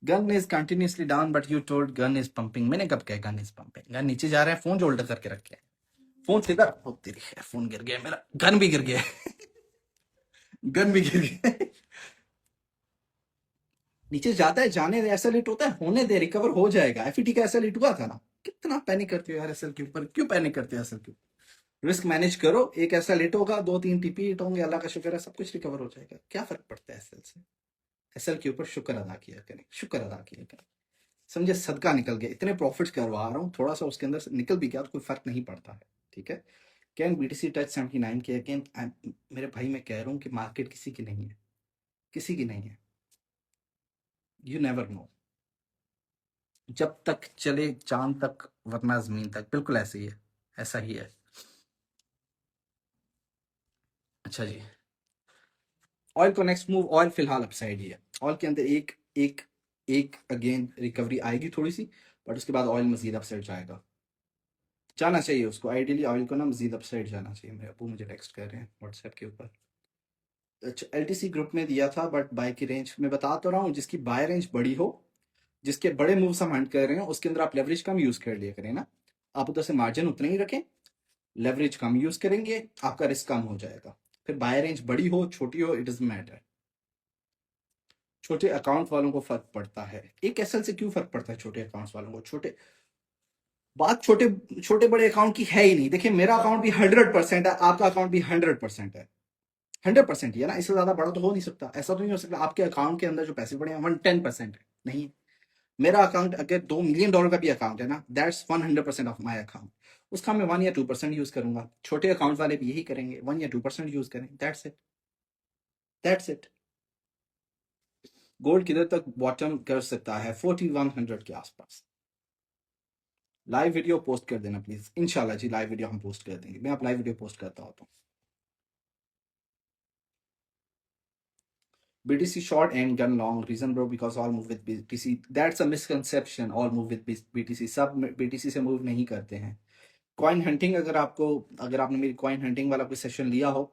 Gun is continuously down but you told gun is pumping. मैंने कब कहा गन इज पंपिंग? गन नीचे जा रहा है, फोन जो होल्डर करके रखे है, फोन सीधा तेरी है, फोन गिर गया मेरा, गन भी गिर गया। गन भी गिर गया। नीचे जाता है, जाने दे, ऐसा लेट होता है, होने दे, रिकवर हो जाएगा। एफईटी का ऐसा लेट हुआ था ना। कितना पैनिक करते हो यार एसएल के ऊपर, क्यों पैनिक करते हो एसएल के ऊपर? रिस्क मैनेज करो, एक ऐसा लेट होगा, 2-3 टीपी हिट होंगे, अल्लाह का शुक्र है सब कुछ रिकवर हो जाएगा। क्या फर्क पड़ता है एसएल से? एसएल के ऊपर शुक्र अदा किया करें, शुक्र अदा किया करें। समझे, सदका निकल गया, इतने प्रॉफिट्स करवा रहा हूँ, थोड़ा सा उसके अंदर से निकल भी गया तो कोई फर्क नहीं पड़ता है। ठीक है, कैन बीटीसी टच 79 के अगेन? मेरे भाई मैं कह रहा हूँ कि मार्केट किसी की नहीं है, किसी की नहीं है। You never know. जब तक चले चांद तक वरना जमीन तक, बिल्कुल ऐसे ही है, ऐसा ही है। अच्छा जी, ऑयल को नेक्स्ट मूव, ऑयल फिलहाल अपसाइड ही है। ऑयल के अंदर एक एक एक अगेन रिकवरी आएगी थोड़ी सी, बट उसके बाद ऑयल मजीद अपसाइड जाएगा, जाना चाहिए उसको। आइडियली ऑयल को ना मजीद अपसाइड जाना चाहिए। मेरे अबू मुझे टेक्स्ट कर रहे हैं व्हाट्सएप के ऊपर। अच्छा, एलटीसी ग्रुप में दिया था, बट बाय की रेंज में बता तो रहा हूँ, जिसकी बाय रेंज बड़ी हो, जिसके बड़े मूव्स हम हंट कर रहे हैं, उसके अंदर आप लेवरेज कम यूज कर लिया करें ना। आप उधर से मार्जिन उतने ही रखें, लेवरेज कम यूज करेंगे, आपका रिस्क कम हो जाएगा। फिर बाय रेंज बड़ी हो छोटी हो, इट डजंट मैटर। छोटे अकाउंट वालों को फर्क पड़ता है। एक एसएल से क्यों फर्क पड़ता है छोटे अकाउंट्स वालों को? छोटे बात छोटे छोटे बड़े अकाउंट की है ही नहीं। देखिए मेरा अकाउंट भी 100% है, आपका अकाउंट भी 100% है। 100% ही है ना, इससे ज्यादा बड़ा तो हो नहीं सकता। ऐसा तो नहीं हो सकता आपके अकाउंट के अंदर जो पैसे पड़े हैं 110% है, नहीं। मेरा अकाउंट अगर $2 मिलियन का भी अकाउंट है ना, दैट्स 100% ऑफ माई अकाउंट। उसका मैं 1 या 2% यूज करूंगा। छोटे अकाउंट वाले भी यही करेंगे, 1 या 2% यूज करें, that's it, that's it. Gold किधर तक बॉटम कर सकता है? 4100 के आसपास। लाइव वीडियो पोस्ट कर देना प्लीज, इंशाल्लाह जी लाइव वीडियो हम पोस्ट कर देंगे। मैं आप लाइव वीडियो पोस्ट करता होता हूँ। BTC short and gun long, reason bro because all move with BTC, that's a misconception, all move with BTC, सब BTC से मूव नहीं करते हैं। कॉइन हंटिंग, अगर आपने मेरी कॉइन हंटिंग वाला कोई सेशन लिया हो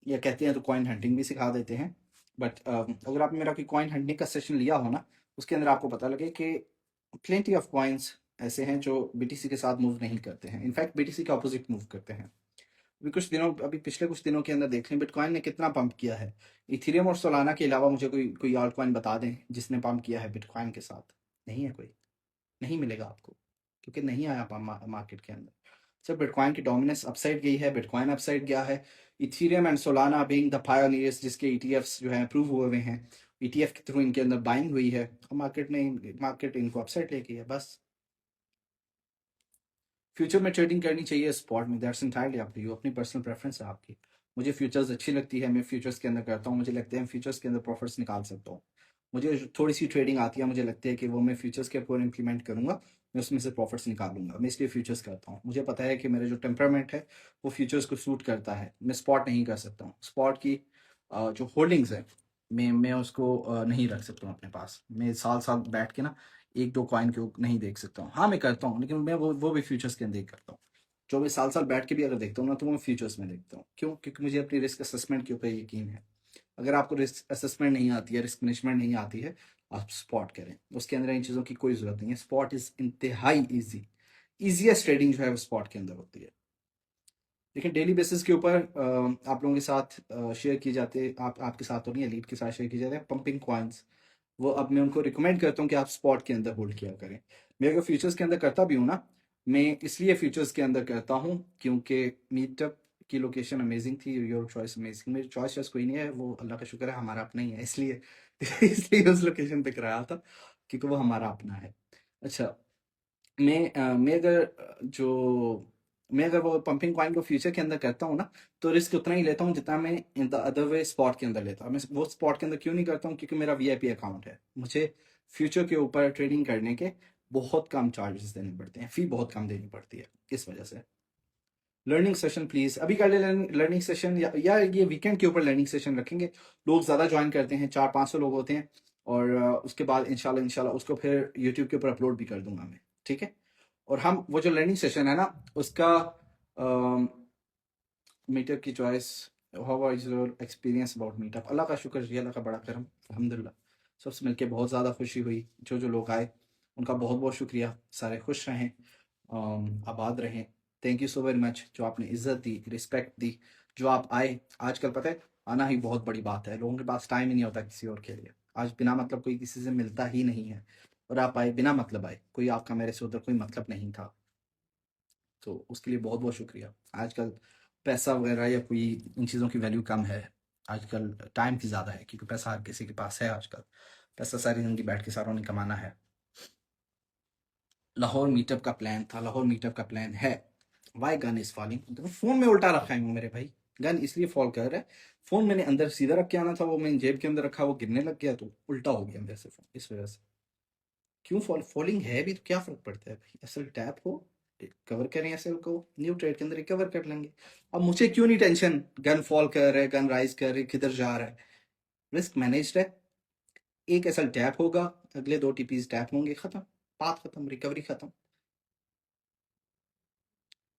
या कहते हैं तो कॉइन हंटिंग भी सिखा देते हैं। बट अगर आपने मेरा कोई कॉइन हंटिंग का सेशन लिया हो ना, उसके अंदर आपको पता लगे कि प्लेंटी ऑफ कॉइन्स ऐसे हैं जो BTC के साथ मूव नहीं करते हैं, इनफैक्ट BTC के ऑपोजिट मूव करते हैं। अभी पिछले कुछ दिनों के अंदर देख लें बिटकॉइन ने कितना पंप किया है। इथेरियम और सोलाना के अलावा मुझे कोई ऑल्ट कॉइन बता दें जिसने पंप किया है बिटकॉइन के साथ। नहीं है कोई, नहीं मिलेगा आपको, क्योंकि नहीं आया मार्केट के अंदर। सिर्फ बिटकॉइन की डोमिनेंस अपसाइड गई है, बिटकॉइन अपसाइड गया है। Ethereum and Solana being the pioneers, जिसके ETFs जो है अप्रूव हुए हुए हैं, ETF के थ्रू इनके अंदर बाइंग हुई है, मार्केट इनको अपसाइड ले गई है बस। फ्यूचर में ट्रेडिंग करनी चाहिए स्पॉट में, that's entirely up to you, अपनी पर्सनल प्रेफरेंस है आपकी। मुझे फ्यूचर्स अच्छी लगती है, मैं फ्यूचर्स के अंदर करता हूँ, मुझे लगता है फ्यूचर्स के अंदर प्रॉफिट्स निकाल सकता हूँ। मुझे थोड़ी सी ट्रेडिंग आती है, मुझे लगता है कि वो मैं फ्यूचर्स के ऊपर इंप्लीमेंट करूंगा, मैं उसमें से प्रॉफिट्स निकालूंगा, मैं इसलिए फ्यूचर्स करता हूँ। मुझे पता है कि मेरा जो टेम्परामेंट है वो फ्यूचर्स को सूट करता है, मैं स्पॉट नहीं कर सकता हूँ। स्पॉट की जो होल्डिंग्स है, मैं उसको नहीं रख सकता हूँ अपने पास। मैं साल साल बैठ के ना 1-2 कॉइन को नहीं देख सकता हूँ। हाँ मैं करता हूँ, लेकिन मैं वो भी फ्यूचर्स के अंदर ही करता हूँ। जो मैं साल साल बैठ के भी अगर देखता हूँ ना, तो मैं फ्यूचर्स में देखता हूँ। क्यों? क्योंकि मुझे अपनी रिस्क असेसमेंट के ऊपर यकीन है। अगर आपको रिस्क असेसमेंट नहीं आती है, रिस्क मैनेजमेंट नहीं आती है, आप स्पॉट करें, उसके अंदर इन चीज़ों की कोई ज़रूरत नहीं है। स्पॉट इज इंतहाई ईजी, ईजीएस्ट ट्रेडिंग जो है वो स्पॉट के अंदर होती है। लेकिन डेली बेसिस के ऊपर आप लोगों के साथ शेयर की जाते, आपके साथ तो नहीं, एलीट के साथ शेयर किए जाते हैं पंपिंग कॉइन्स। वो अब मैं उनको रिकमेंड करता हूँ कि आप स्पॉट के अंदर होल्ड किया करें। मैं अगर फ्यूचर्स के अंदर करता भी हूँ ना, मैं इसलिए फ्यूचर्स के अंदर करता हूँ क्योंकि मीटअप की लोकेशन अमेजिंग थी, योर चॉइस अमेजिंग। मेरी चॉइस कोई नहीं है, वो अल्लाह का शुक्र है हमारा अपना ही है, इसलिए इसलिए उस लोकेशन पे कराया था क्योंकि वो हमारा अपना है। अच्छा, मैं अगर मैं अगर वो पंपिंग कॉइन को फ्यूचर के अंदर करता हूँ ना, तो रिस्क उतना ही लेता हूँ जितना मैं in the other way spot के अंदर लेता हूँ। मैं वो स्पॉट के अंदर क्यों नहीं करता हूँ, क्योंकि मेरा वीआईपी अकाउंट है। मुझे फ्यूचर के ऊपर ट्रेडिंग करने के बहुत कम चार्जेस देने पड़ते हैं, फी बहुत कम देनी पड़ती है इस वजह से। लर्निंग सेशन प्लीज अभी कर ले, लर्निंग सेशन, या ये वीकेंड के ऊपर लर्निंग सेशन रखेंगे। लोग ज़्यादा ज्वाइन करते हैं, 400-500 लोग होते हैं। और उसके बाद इंशाल्लाह इंशाल्लाह उसको फिर यूट्यूब के ऊपर अपलोड भी कर दूंगा मैं, ठीक है। और हम वो जो लर्निंग सेशन है ना, उसका मीटअप की choice, how was your experience about meetup? Allah का शुक्र जी, अल्लाह का बड़ा करम, अल्हम्दुलिल्लाह। सबसे मिलके बहुत ज़्यादा खुशी हुई। जो जो लोग आए उनका बहुत बहुत शुक्रिया। सारे खुश रहें, आबाद रहें। Thank you so very much, जो आपने इज्जत दी, रिस्पेक्ट दी, जो आप आए। आजकल पता है आना ही बहुत बड़ी बात है, लोगों के पास टाइम ही नहीं होता किसी और के लिए। आज बिना मतलब कोई किसी से मिलता ही नहीं है, और आप आए बिना मतलब आए, कोई आपका मेरे से उधर कोई मतलब नहीं था, तो उसके लिए बहुत बहुत शुक्रिया। आजकल पैसा वगैरह या कोई इन चीज़ों की वैल्यू कम है, आजकल टाइम की ज़्यादा है, क्योंकि पैसा हर किसी के पास है आजकल। पैसा सारी ज़िंदगी बैठ के सारों ने कमाना है। लाहौर मीटअप का प्लान था, लाहौर मीटअप का प्लान है। Why gun is falling? देखो फोन में उल्टा रखा है मेरे भाई, गन इसलिए फॉल कर रहा है। फोन मैंने अंदर सीधा रख के आना था, वो मैंने जेब के अंदर रखा, वो गिरने लग गया तो उल्टा हो गया मेरे से फोन, इस वजह से। क्यों फॉलिंग है भी तो क्या फर्क पड़ता है भाई, असल टैप हो, कवर करें असल को, न्यू ट्रेड के अंदर रिकवर कर लेंगे। अब मुझे क्यों नहीं टेंशन, गन फॉल कर रहा है, गन राइज कर रही है, किधर जा रहा है, रिस्क मैनेज्ड है। एक असल टैप होगा, अगले 2 टीपीज टैप होंगे, खत्म, बात खत्म, रिकवरी खत्म।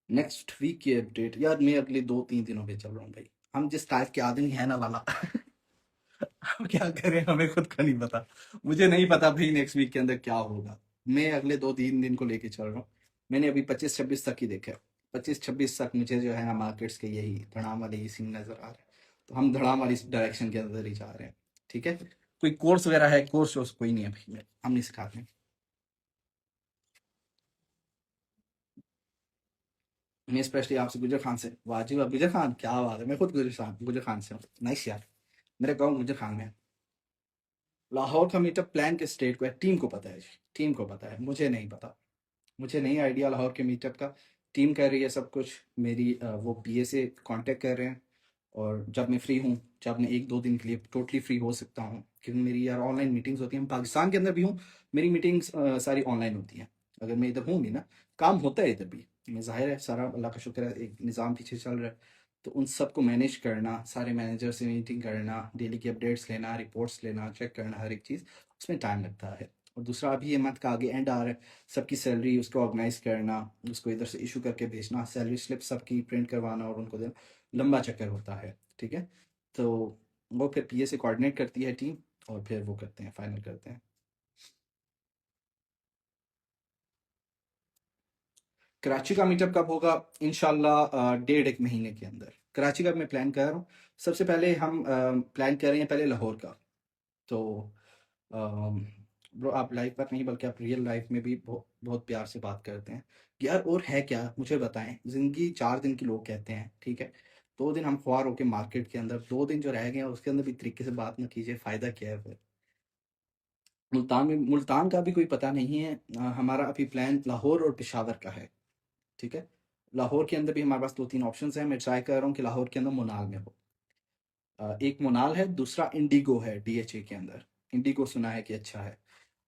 नेक्स्ट वीक की अपडेट यार, मैं अगले 2-3 दिनों पे चल रहा हूँ भाई। हम जिस टाइप के आदमी है ना वाला हम क्या करें, हमें खुद का नहीं पता। मुझे नहीं पता भाई नेक्स्ट वीक के अंदर क्या होगा। मैं अगले 2-3 दिन को लेके चल रहा हूँ। मैंने अभी 25-26 तक ही देखा है। 25-26 तक मुझे जो है ना मार्केट्स के यही धड़ाम वाले ही सीन नजर आ रहे हैं, तो हम धड़ाम वाली डायरेक्शन के अंदर ही जा रहे हैं, ठीक है। कोई कोर्स वगैरह है? कोर्स कोई नहीं है भाई, हम नहीं सिखाते हैं। मैं स्पेशली आपसे गुजर खान से, वाजिब, आप गुजर खान, क्या बात है, मैं खुद गुजर खान से हूँ। नाइस यार, मेरा गाँव गुजर खान में है। लाहौर का मीटअप प्लान किस स्टेट को है? टीम को पता है जी, टीम को पता है, मुझे नहीं पता। मुझे नहीं आइडिया लाहौर के मीटअप का। टीम कर रही है सब कुछ, मेरी वो पीए से कांटेक्ट कर रहे हैं। और जब मैं फ्री हूँ, जब मैं 1-2 दिन के लिए टोटली फ्री हो सकता हूँ, क्योंकि मेरी यार ऑनलाइन मीटिंग्स होती हैं। मैं पाकिस्तान के अंदर भी हूँ, मेरी मीटिंग्स सारी ऑनलाइन होती हैं। अगर मैं इधर हूँ भी ना, काम होता है इधर भी। मैं ज़ाहिर है सारा अल्लाह का शुक्र है, एक निज़ाम पीछे चल रहा है। तो उन सबको मैनेज करना, सारे मैनेजर से मीटिंग करना, डेली की अपडेट्स लेना, रिपोर्ट्स लेना, चेक करना, हर एक चीज़, उसमें टाइम लगता है। और दूसरा अभी ये मंथ का आगे एंड आ रहा है, सबकी सैलरी उसको ऑर्गेनाइज करना, उसको इधर से इशू करके भेजना, सैलरी स्लिप सबकी प्रिंट करवाना और उनको देना, लंबा चक्कर होता है, ठीक है। तो वो फिर पीए से कोऑर्डिनेट करती है टीम, और फिर वो करते हैं, फाइनल करते हैं। कराची का मीटअप कब होगा? इंशाल्लाह 1.5-1 महीने के अंदर कराची का मैं प्लान कर रहा हूँ। सबसे पहले हम प्लान कर रहे हैं पहले लाहौर का। तो ब्रो आप लाइव पर नहीं बल्कि आप रियल लाइफ में भी बहुत बहुत प्यार से बात करते हैं यार। और है क्या, मुझे बताएं। जिंदगी 4 दिन की लोग कहते हैं, ठीक है। 2 दिन हम ख्वार होके मार्केट के अंदर, 2 दिन जो रह गए हैं उसके अंदर भी तरीके से बात ना कीजिए, फायदा क्या है फिर। मुल्तान में, मुल्तान का भी कोई पता नहीं है। हमारा अभी प्लान लाहौर और पेशावर का है, ठीक है। लाहौर के अंदर भी हमारे पास 2-3 ऑप्शंस हैं। मैं ट्राई कर रहा हूँ कि लाहौर के अंदर मुनाल में हो। एक मोनाल है, दूसरा इंडिगो है डीएचए के अंदर। इंडिगो सुना है कि अच्छा है।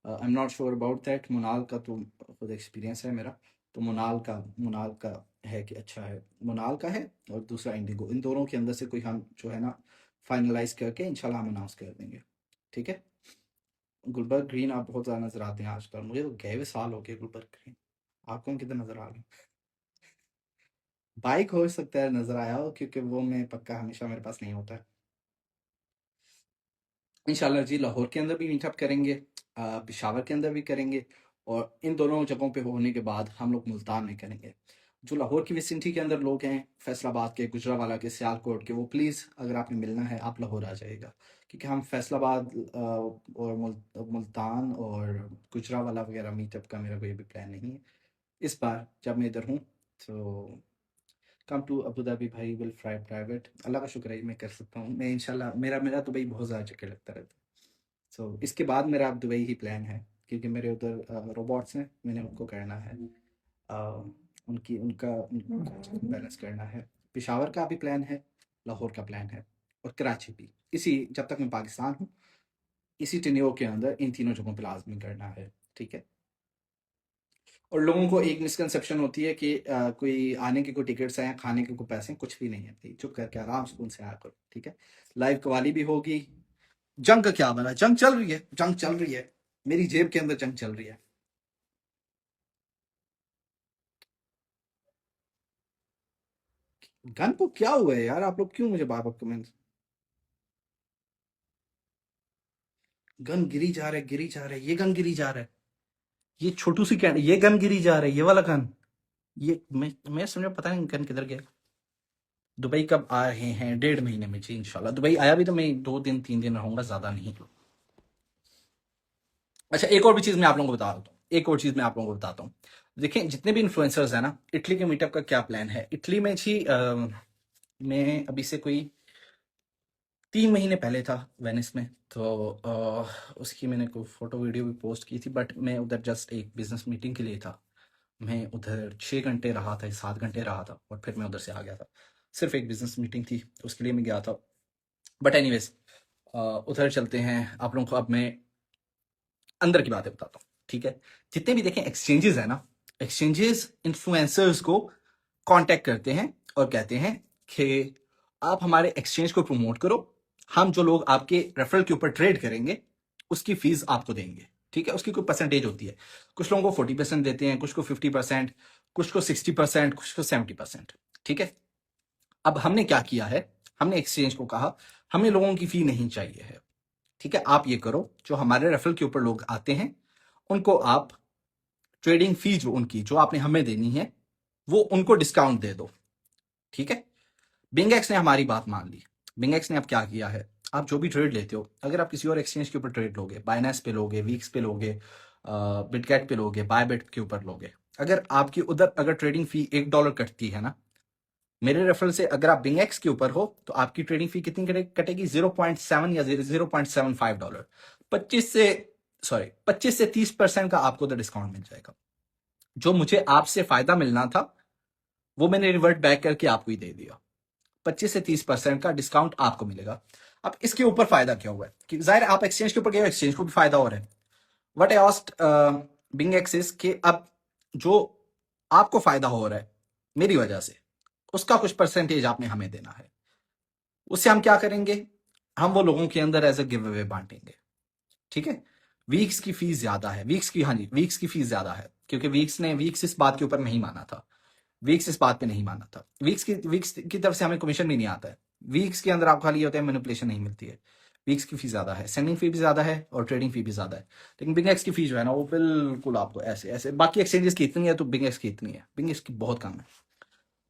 I am not sure about that. Monal का तो खुद एक्सपीरियंस है मेरा। तो मोनाल का है कि अच्छा है, मोनाल का है। और दूसरा इंडिगो, इन दोनों के अंदर से कोई हम जो है ना फाइनलाइज करके इंशाल्लाह हम अनाउंस कर देंगे, ठीक है। गुलबर्ग ग्रीन आप बहुत ज़्यादा नज़र आते हैं आजकल, मुझे तो गए हुए साल हो गए गुलबर्ग ग्रीन। आपको हम किधर नज़र आ रहे हैं? बाइक हो सकता है नज़र आया हो, क्योंकि वो मैं पक्का हमेशा मेरे पास नहीं होता है। इंशाल्लाह जी लाहौर के अंदर भी मीटअप करेंगे, पेशावर के अंदर भी करेंगे, और इन दोनों जगहों पे होने के बाद हम लोग मुल्तान में करेंगे। जो लाहौर की विसिनिटी के अंदर लोग हैं, फैसलाबाद के, गुजरावाला के, सियालकोट के, वो प्लीज़ अगर आपने मिलना है आप लाहौर आ जाइएगा, क्योंकि हम फैसलाबाद और मुल्तान और गुजरावाला वगैरह मीटअप का मेरा कोई भी प्लान नहीं है इस बार जब मैं इधर हूँ। तो कम टू अबू धाबी भाई, विल फ्लाई प्राइवेट। अल्लाह का शुक्र है मैं कर सकता हूँ। मैं इंशाल्लाह, मेरा मेरा दुबई बहुत ज़्यादा चक्कर लगता रहता है। सो इसके बाद मेरा अब दुबई ही प्लान है, क्योंकि मेरे उधर रोबोट्स हैं, मैंने उनको करना है, अ, उनकी उनका बैलेंस करना है। पेशावर का भी प्लान है, लाहौर का प्लान है, और कराची भी। इसी जब तक मैं पाकिस्तान हूँ, इसी टेन्योर के अंदर इन तीनों जगहों पे लाजमी करना है, ठीक है। और लोगों को एक मिसकंसेप्शन होती है कि कोई आने के कोई टिकट्स हैं, खाने के कोई पैसे हैं, कुछ भी नहीं है भाई। चुप करके आराम सुकून से आया करो, ठीक है। लाइव कवाली भी होगी। जंग का क्या बना, जंग चल रही है, जंग चल रही है, मेरी जेब के अंदर जंग चल रही है। गन को क्या हुआ है यार, आप लोग क्यों मुझे बार बार कमेंट। गन गिरी जा रहा है, गिरी जा रहा है, ये गन गिरी जा रहा है, ये छोटू सी कैंड, ये गन गिरी जा रहा है, ये वाला गन। ये मैं समझ पता नहीं गन किधर गया। दुबई कब आ रहे हैं? 1.5 महीने में जी इंशाल्लाह। दुबई आया भी तो मैं 2 दिन 3 दिन रहूंगा, ज्यादा नहीं। अच्छा, एक और भी चीज मैं आप लोगों को बता देता हूँ, एक और चीज मैं आप लोगों को बताता हूँ। देखें, जितने भी इन्फ्लुएंसर्स हैं ना, इटली के मीटअप का क्या प्लान है। इटली में जी मैं अभी से कोई 3 महीने पहले था वेनिस में, तो उसकी मैंने कोई फोटो वीडियो भी पोस्ट की थी, बट मैं उधर जस्ट एक बिजनेस मीटिंग के लिए था। मैं उधर 6 घंटे रहा था, 7 घंटे रहा था, और फिर मैं उधर से आ गया था। सिर्फ एक बिजनेस मीटिंग थी, उसके लिए मैं गया था। बट एनीवेज, उधर चलते हैं आप लोगों को। अब मैं अंदर की बातें बताता हूँ, ठीक है। जितने भी देखें एक्सचेंजेस है ना, एक्सचेंजेस इन्फ्लुएंसर्स को कांटेक्ट करते हैं और कहते हैं कि आप हमारे एक्सचेंज को प्रमोट करो, हम जो लोग आपके रेफरल के ऊपर ट्रेड करेंगे उसकी फीस आपको देंगे, ठीक है। उसकी कोई परसेंटेज होती है, कुछ लोगों को 40% देते हैं, कुछ को 50%, कुछ को 60%, कुछ को 70%, ठीक है। अब हमने क्या किया है, हमने एक्सचेंज को कहा हमें लोगों की फी नहीं चाहिए है, ठीक है। आप ये करो, जो हमारे रेफरल के ऊपर लोग आते हैं उनको आप ट्रेडिंग फी जो उनकी जो आपने हमें देनी है वो उनको डिस्काउंट दे दो, ठीक है। बिंगेक्स ने हमारी बात मान ली। बिंगेक्स ने अब क्या किया है, आप जो भी ट्रेड लेते हो, अगर आप किसी और एक्सचेंज के ऊपर ट्रेड लोगे, बाइनेंस पे लोगे, वीक्स पे लोगे, बिटगेट पे लोगे, बायबिट के ऊपर लोगे, अगर आपकी उधर अगर ट्रेडिंग फी $1 कटती है ना, मेरे रेफरल से अगर आप बिंगेक्स के ऊपर हो तो आपकी ट्रेडिंग फी कितनी कटेगी? 0.7 या 0.75 डॉलर। 25 से 30% का आपको उधर डिस्काउंट मिल जाएगा। जो मुझे आपसे फायदा मिलना था वो मैंने रिवर्ट बैक करके आपको ही दे दिया। 25 से 30% का डिस्काउंट आपको मिलेगा। अब इसके ऊपर फायदा क्या हुआ है कि जाहिर आप एक्सचेंज के ऊपर गए, एक्सचेंज को भी फायदा हो रहा है। What I asked Bing axis के अब जो आपको फायदा हो रहा है मेरी वजह से, उसका कुछ परसेंटेज आपने हमें देना है। उससे हम क्या करेंगे, हम वो लोगों के अंदर एज अ गिव अवे बांटेंगे, ठीक है। वीक्स की फीस ज्यादा है, वीक्स की, हाँ जी, वीक्स की फीस ज्यादा है, क्योंकि वीक्स इस बात के ऊपर नहीं माना था। वीक्स इस बात पे नहीं माना था। वीक्स की तरफ से हमें कमीशन भी नहीं आता है। वीक्स के अंदर आपको खाली होता है मैनिपुलेशन नहीं मिलती है। वीक्स की फीस ज्यादा है, सेंडिंग फी भी ज्यादा है और ट्रेडिंग फी भी ज्यादा है। लेकिन बिंगेक्स की फीस जो है ना वो बिल्कुल आपको ऐसे ऐसे, बाकी एक्सचेंजेस की इतनी है तो बिंगेक्स की इतनी है, बिंगेक्स की बहुत कम है।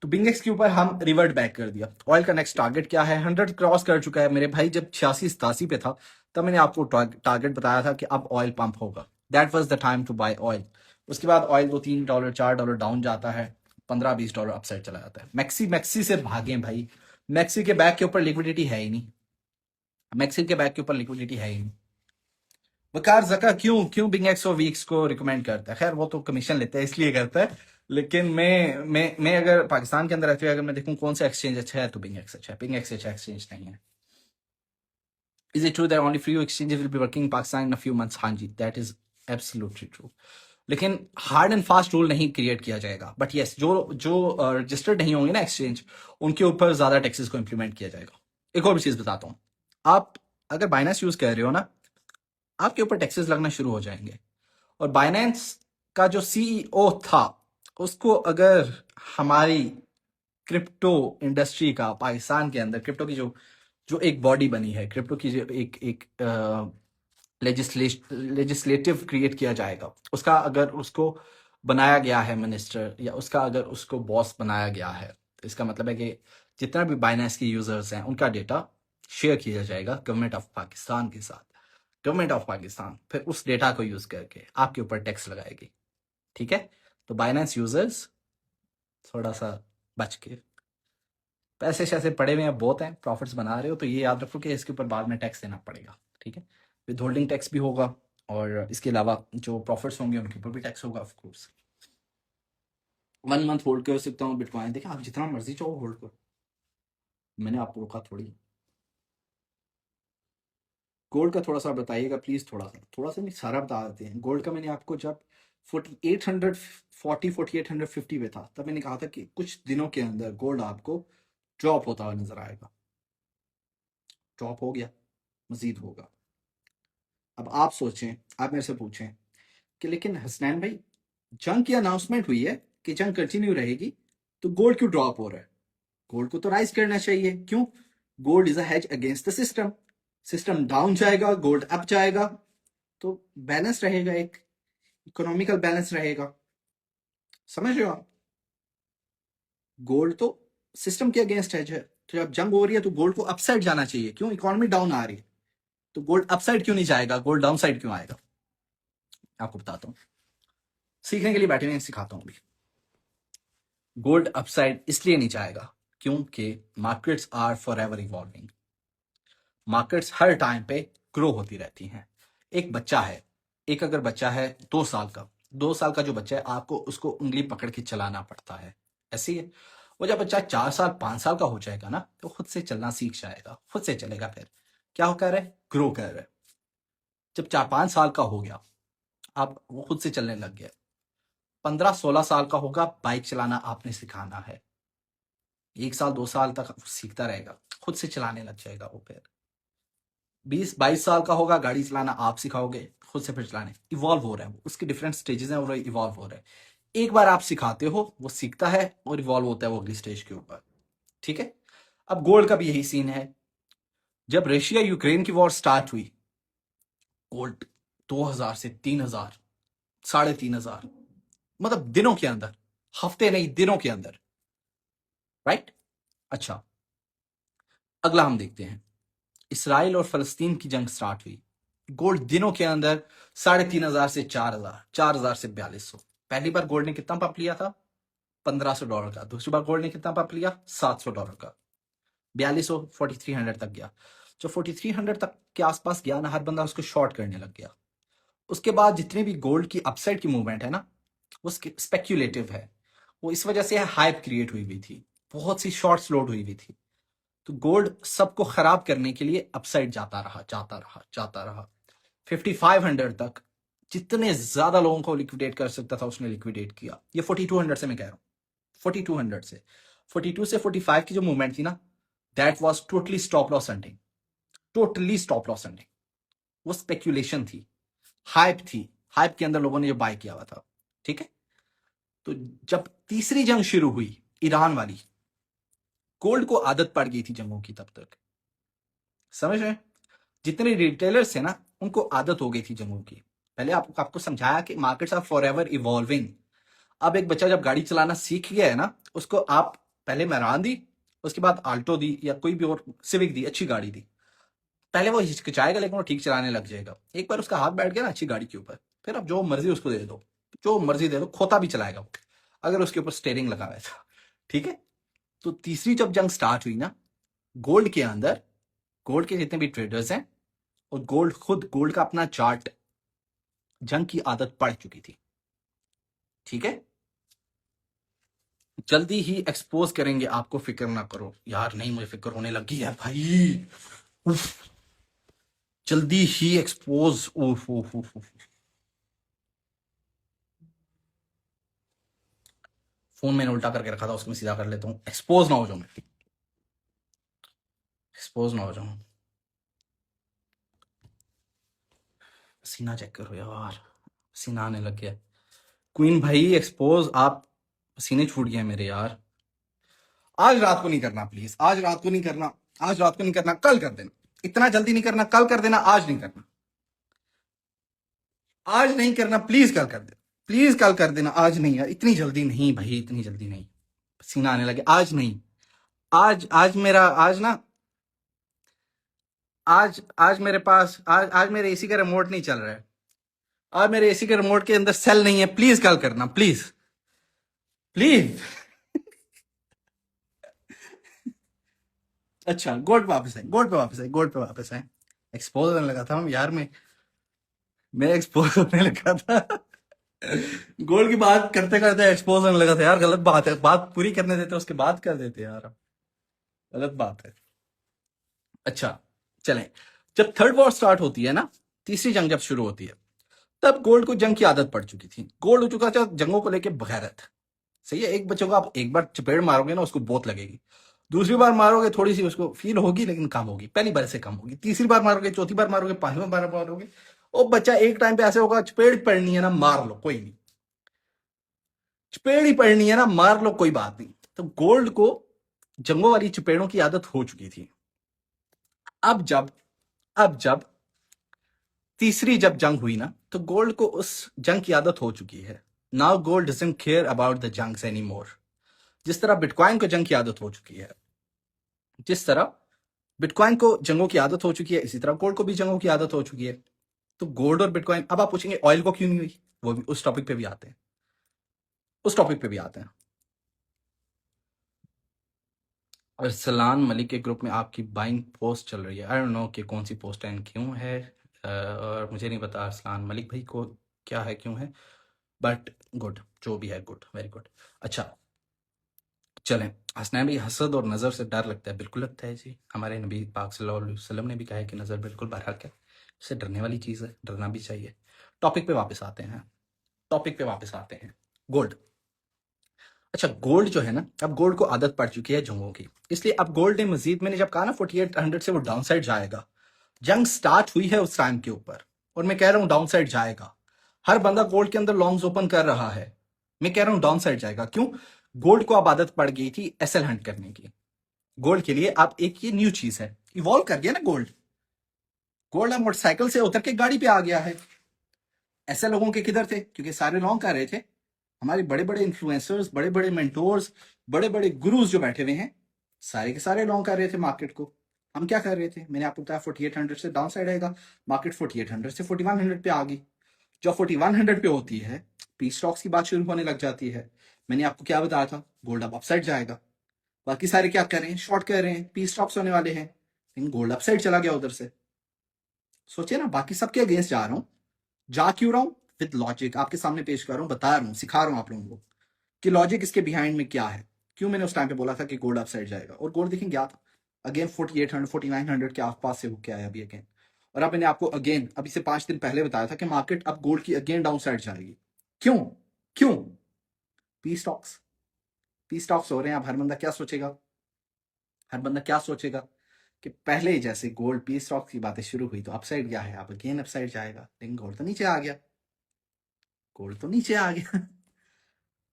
तो बिंगेक्स के ऊपर हम रिवर्ट बैक कर दिया। ऑयल का नेक्स्ट टारगेट क्या है? 100 क्रॉस कर चुका है मेरे भाई। जब 86-87 पे था तब मैंने आपको टारगेट बताया था कि अब ऑयल पंप होगा। That was the time to buy oil. उसके बाद ऑयल $2-3 $4 डाउन जाता है, $15-20 अपसाइड चला जाता है। मैक्सी मैक्सी से भागे भाई, मैक्सी के बैक के ऊपर लिक्विडिटी है ही नहीं, मैक्सी के बैक के ऊपर लिक्विडिटी है ही नहीं। वकार जका क्यों क्यों बिंगेक्स और वीक्स को रिकमेंड करता है? खैर वो तो कमीशन लेता है इसलिए करता है, लेकिन मैं अगर पाकिस्तान के अंदर रहते हुए अगर मैं देखूं कौन सा एक्सचेंज अच्छा है तो बिंगेक्स अच्छा है। बिंगेक्स अच्छा एक्सचेंज नहीं है। Is it true that only few exchanges will be working in Pakistan in a few months? हाँ जी, दैट इज एब्सोल्युटली ट्रू। लेकिन हार्ड एंड फास्ट रूल नहीं क्रिएट किया जाएगा, बट यस जो जो रजिस्टर्ड नहीं होंगे ना एक्सचेंज, उनके ऊपर ज्यादा टैक्सेस को इंप्लीमेंट किया जाएगा। एक और भी चीज बताता हूँ, आप अगर बाइनेंस यूज कर रहे हो ना, आपके ऊपर टैक्सेस लगना शुरू हो जाएंगे। और बाइनेंस का जो सीईओ था उसको अगर हमारी क्रिप्टो इंडस्ट्री का पाकिस्तान के अंदर, क्रिप्टो की जो जो एक बॉडी बनी है, क्रिप्टो की जो एक एक लेजिस्लेटिव क्रिएट किया जाएगा, उसका अगर उसको बनाया गया है मिनिस्टर, या उसका अगर उसको बॉस बनाया गया है, तो इसका मतलब है कि जितना भी बाइनेंस के यूजर्स हैं उनका डेटा शेयर किया जाएगा गवर्नमेंट ऑफ पाकिस्तान के साथ। गवर्नमेंट ऑफ पाकिस्तान फिर उस डेटा को यूज करके आपके ऊपर टैक्स लगाएगी। ठीक है, तो बाइनेंस यूजर्स थोड़ा सा बच के, पैसे शैसे पड़े हुए हैं बहुत हैं, प्रॉफिट्स बना रहे हो, तो ये याद रखो कि इसके ऊपर बाद में टैक्स देना पड़ेगा। ठीक है, विद होल्डिंग टैक्स भी होगा, और इसके अलावा जो प्रॉफिट्स होंगे उनके ऊपर भी टैक्स होगा ऑफकोर्स। 1 मंथ होल्ड कर सकता हूँ बिटकॉइन, देखिए आप जितना मर्जी चाहो होल्ड करो, मैंने आपको रोका थोड़ी। गोल्ड का थोड़ा सा बताइएगा प्लीज, थोड़ा सा नहीं सारा बता देते हैं। गोल्ड का मैंने आपको जब 4850 पे था तब मैंने कहा था कि कुछ दिनों के अंदर गोल्ड आपको ड्रॉप होता हुआ नजर आएगा। ड्रॉप हो गया, मजीद होगा। अब आप सोचें, आप मेरे से पूछें कि लेकिन हसनैन भाई जंग की अनाउंसमेंट हुई है कि जंग कंटिन्यू रहेगी, तो गोल्ड क्यों ड्रॉप हो रहा है? गोल्ड को तो राइज करना चाहिए, क्यों? Gold is a hedge against the system. System down जाएगा, गोल्ड अप जाएगा, तो बैलेंस रहेगा, एक इकोनॉमिकल बैलेंस रहेगा। समझ रहे हो आप? गोल्ड तो सिस्टम के अगेंस्ट है, तो जब जंग हो रही है तो गोल्ड को अपसाइड जाना चाहिए, क्यों? इकोनॉमी डाउन आ रही है, तो गोल्ड अपसाइड क्यों नहीं जाएगा, गोल्ड डाउन साइड क्यों आएगा? आपको बताता हूँ, सीखने के लिए बैठे हुए सिखाता हूँ अभी। गोल्ड अपसाइड इसलिए नहीं जाएगा क्योंकि markets are forever evolving. Markets हर टाइम पे ग्रो होती रहती हैं। एक बच्चा है, एक अगर बच्चा है 2 साल का, 2 साल का जो बच्चा है आपको उसको उंगली पकड़ के चलाना पड़ता है, ऐसे ही है। वो जब बच्चा 4 साल 5 साल का हो जाएगा ना, तो खुद से चलना सीख जाएगा, खुद से चलेगा। फिर क्या हो कर रहा है? ग्रो कर रहा है। जब 4-5 साल का हो गया, आप वो खुद से चलने लग गया। 15-16 साल का होगा, बाइक चलाना आपने सिखाना है। 1 साल 2 साल तक सीखता रहेगा, खुद से चलाने लग जाएगा वो। फिर 20-22 साल का होगा, गाड़ी चलाना आप सिखाओगे, खुद से फिर चलाने। इवॉल्व हो रहा है वो, उसके डिफरेंट स्टेजेस हैं और इवॉल्व हो रहा है। एक बार आप सिखाते हो, वो सीखता है और इवॉल्व होता है वो अगली स्टेज के ऊपर। ठीक है, अब गोल्ड का भी यही सीन है। जब रशिया यूक्रेन की वॉर स्टार्ट हुई, गोल्ड 2000 से 3000, 3500, मतलब दिनों के अंदर, हफ्ते नहीं दिनों के अंदर। राइट? अच्छा, अगला हम देखते हैं, इसराइल और फलस्तीन की जंग स्टार्ट हुई, गोल्ड दिनों के अंदर 3500 से 4000, 4000 से 4200। पहली बार गोल्ड ने कितना पंप लिया था? $1500 का। दूसरी बार गोल्ड ने कितना पंप लिया? $700 का। 4200, 4300 तक गया। जो 4300 तक के आसपास गया ना, हर बंदा उसको शॉर्ट करने लग गया। उसके बाद जितनी भी गोल्ड की अपसाइड की मूवमेंट है ना, वो स्पेक्यूलेटिव है। वो इस वजह से हाइप क्रिएट हुई थी, बहुत सी शॉर्ट्स लोड हुई थी। तो गोल्ड सबको खराब करने के लिए अपसाइड जाता रहा, जाता रहा, जाता रहा। 5500 तक जितने ज्यादा लोगों को लिक्विडेट कर सकता था उसने लिक्विडेट किया। ये 4200 से मैं कह रहा हूं, 4200 से 42 से 45 की जो मूवमेंट थी ना, that was totally stop loss hunting, totally stop loss hunting. वो स्पेक्यूलेशन थी, हाइप थी, हाइप के अंदर लोगों ने जो बाय किया हुआ था। ठीक है, तो जब तीसरी जंग शुरू हुई, ईरान वाली, गोल्ड को आदत पड़ गई थी जंगों की तब तक। समझ रहे हैं? जितने रिटेलर्स है ना, उनको आदत हो गई थी जंगों की। पहले आपको समझाया कि markets are forever evolving. अब एक बच्चा जब गाड़ी चलाना सीख गया है ना, उसको आप पहले मैरान दी, उसके बाद आल्टो दी, या कोई भी और सिविक दी, अच्छी गाड़ी दी, पहले वो हिचकिचाएगा लेकिन वो ठीक चलाने लग जाएगा। एक बार उसका हाथ बैठ गया ना अच्छी गाड़ी के ऊपर, फिर अब जो मर्जी उसको दे दो, जो मर्जी दे दो, खोता भी चलाएगा वो, अगर उसके ऊपर स्टेयरिंग लगा हुआ था। ठीक है, तो तीसरी जब जंग स्टार्ट हुई ना, गोल्ड के अंदर, गोल्ड के जितने भी ट्रेडर्स हैं और गोल्ड खुद, गोल्ड का अपना चार्ट, जंग की आदत पड़ चुकी थी। ठीक है, जल्दी ही एक्सपोज करेंगे आपको, फिक्र ना करो यार। नहीं, मुझे फिक्र होने लगी है भाई। उफ, जल्दी ही एक्सपोज। उफ उफ उफ उफ। फोन मैंने उल्टा करके रखा था, उसको मैं सीधा कर लेता हूँ, एक्सपोज ना हो जाऊं मैं, एक्सपोज ना हो जाऊं। सीना चेक करो यार, सीना आने लग गया। क्वीन भाई एक्सपोज, आप सीने छूट गए मेरे यार। आज रात को नहीं करना प्लीज, आज रात को नहीं करना, आज रात को नहीं करना, कल कर देना। इतना जल्दी नहीं करना, कल कर देना, आज नहीं करना। आज नहीं करना प्लीज, कल कर देना। प्लीज कल कर देना, आज नहीं यार, इतनी जल्दी नहीं भाई, इतनी जल्दी नहीं, पसीना आने लगे, आज नहीं। आज आज मेरा आज ना आज आज मेरे पास आज मेरे एसी का रिमोट नहीं चल रहा है। आज मेरे एसी के रिमोट के अंदर सेल नहीं है, प्लीज कल करना, प्लीज प्लीज। अच्छा, गोल्ड पे वापस आए, गोल्ड पे वापस आए, गोल्ड पे वापस आए। एक्सपोज होने लगा था हम यार, मैं एक्सपोज होने लगा था। गोल्ड की बात करते करते एक्सपोज होने लगा था यार, गलत बात है, बात पूरी करने देते उसके बाद कर देते यार, गलत बात है। अच्छा, चलें। जब थर्ड वॉर स्टार्ट होती है ना, तीसरी जंग जब शुरू होती है, तब गोल्ड को जंग की आदत पड़ चुकी थी। गोल्ड हो चुका था जंगों को लेके बगैरत। सही है, एक बच्चे को आप एक बार चपेड़ मारोगे ना, उसको बहुत लगेगी। दूसरी बार मारोगे थोड़ी सी उसको फील होगी, लेकिन कम होगी, पहली बार से कम होगी। तीसरी बार मारोगे, चौथी बार मारोगे, पांचवी बार मारोगे, वो बच्चा एक टाइम पे ऐसे होगा, चपेड़ पड़नी है ना, मार लो कोई नहीं, चपेड़ ही पड़नी है ना, मार लो कोई बात नहीं। तो गोल्ड को जंगों वाली चपेड़ों की आदत हो चुकी थी। अब जब अब जब तीसरी जब जंग हुई ना, तो गोल्ड को उस जंग की आदत हो चुकी है। Now gold doesn't care about the जंग्स एनी मोर। जिस तरह बिटकॉइन को जंग की आदत हो चुकी है, जिस तरह बिटकॉइन को जंगों की आदत हो चुकी है, इसी तरह गोल्ड को भी जंगों की आदत हो चुकी है। तो गोल्ड और बिटकॉइन, अब आप पूछेंगे ऑयल को क्यों नहीं हुई, वो भी उस टॉपिक पे भी आते हैं, उस टॉपिक पे भी आते हैं। अरसलान मलिक के ग्रुप में आपकी बाइंग पोस्ट चल रही है, आई डोंट नो कि कौन सी पोस्ट है, क्यों है, और मुझे नहीं पता अरसलान मलिक भाई को क्या है, क्यों है, बट गुड, जो भी है गुड, वेरी गुड। अच्छा, चलें। हसनैन भी, हसद और नज़र से डर लगता है, बिल्कुल लगता है जी। हमारे नबी पाक सल्लल्लाहु अलैहि वसल्लम ने भी कहा है कि नज़र बिल्कुल बहरहाल है, इससे डरने वाली चीज़ है, डरना भी चाहिए। टॉपिक पे वापस आते हैं, टॉपिक पे वापस आते हैं, गोल्ड। अच्छा, गोल्ड जो है ना, अब गोल्ड को आदत पड़ चुकी है जंगों की, इसलिए अब गोल्ड ने मजीद, मैंने जब कहा ना 4800 से वो डाउन साइड जाएगा, जंग स्टार्ट हुई है उस टाइम के ऊपर, और मैं कह रहा हूं डाउन साइड जाएगा। हर बंदा गोल्ड के अंदर लॉन्ग्स ओपन कर रहा है, मैं कह रहा हूं डाउन साइड जाएगा। क्यों? गोल्ड को अब आदत पड़ गई थी एसएल हंट करने की। गोल्ड के लिए अब एक ये न्यू चीज है, इवॉल्व कर गया ना गोल्ड। गोल्ड अब मोटरसाइकिल से उतर के गाड़ी पे आ गया है। ऐसे लोगों के किधर थे, क्योंकि सारे लॉन्ग कर रहे थे। हमारे बड़े बड़े इन्फ्लुएंसर्स, बड़े बड़े मेंटोर्स, बड़े बड़े गुरुज जो बैठे हुए हैं, सारे के सारे लॉन्ग कर रहे थे मार्केट को। हम क्या कर रहे थे, मैंने आपको बताया 4800 से डाउन साइड आएगा, मार्केट 4800 से 4100 पे आ गई। जब 4100 पे होती है, पी स्टॉक्स की बात शुरू होने लग जाती है। मैंने आपको क्या बताया था, गोल्ड अब अपसाइड जाएगा। बाकी सारे क्या कर रहे हैं, शॉर्ट कर रहे हैं, पी स्टॉक्स होने वाले हैं, लेकिन गोल्ड अपसाइड चला गया उधर से। सोचिए ना, बाकी सबके अगेंस्ट जा रहा हूं, जा क्यों रहा हूं, विद लॉजिक आपके सामने पेश कर रहा हूं, बता रहा हूं, सिखा रहा हूं आप लोगों को कि लॉजिक इसके बिहाइंड में क्या है। क्यों मैंने उस टाइम पे बोला था कि गोल्ड अपसाइड जाएगा, और गोल्ड देखें गया था अगेन 4800 4900 के आसपास से होके आया अभी अगेन। और अब मैंने आपको अगेन अभी से 5 दिन पहले बताया था कि मार्केट अब गोल्ड की अगेन डाउन साइड जाएगी। क्यों? क्यों? पी स्टॉक्स, पी स्टॉक्स हो रहे हैं। अब हर बंदा क्या सोचेगा, हर बंदा क्या सोचेगा कि पहले जैसे गोल्ड पी स्टॉक की बातें शुरू हुई तो अपसाइड गया है, अब अगेन अपसाइड जाएगा, लेकिन गोल्ड तो नीचे आ गया, गोल्ड तो नीचे आ गया।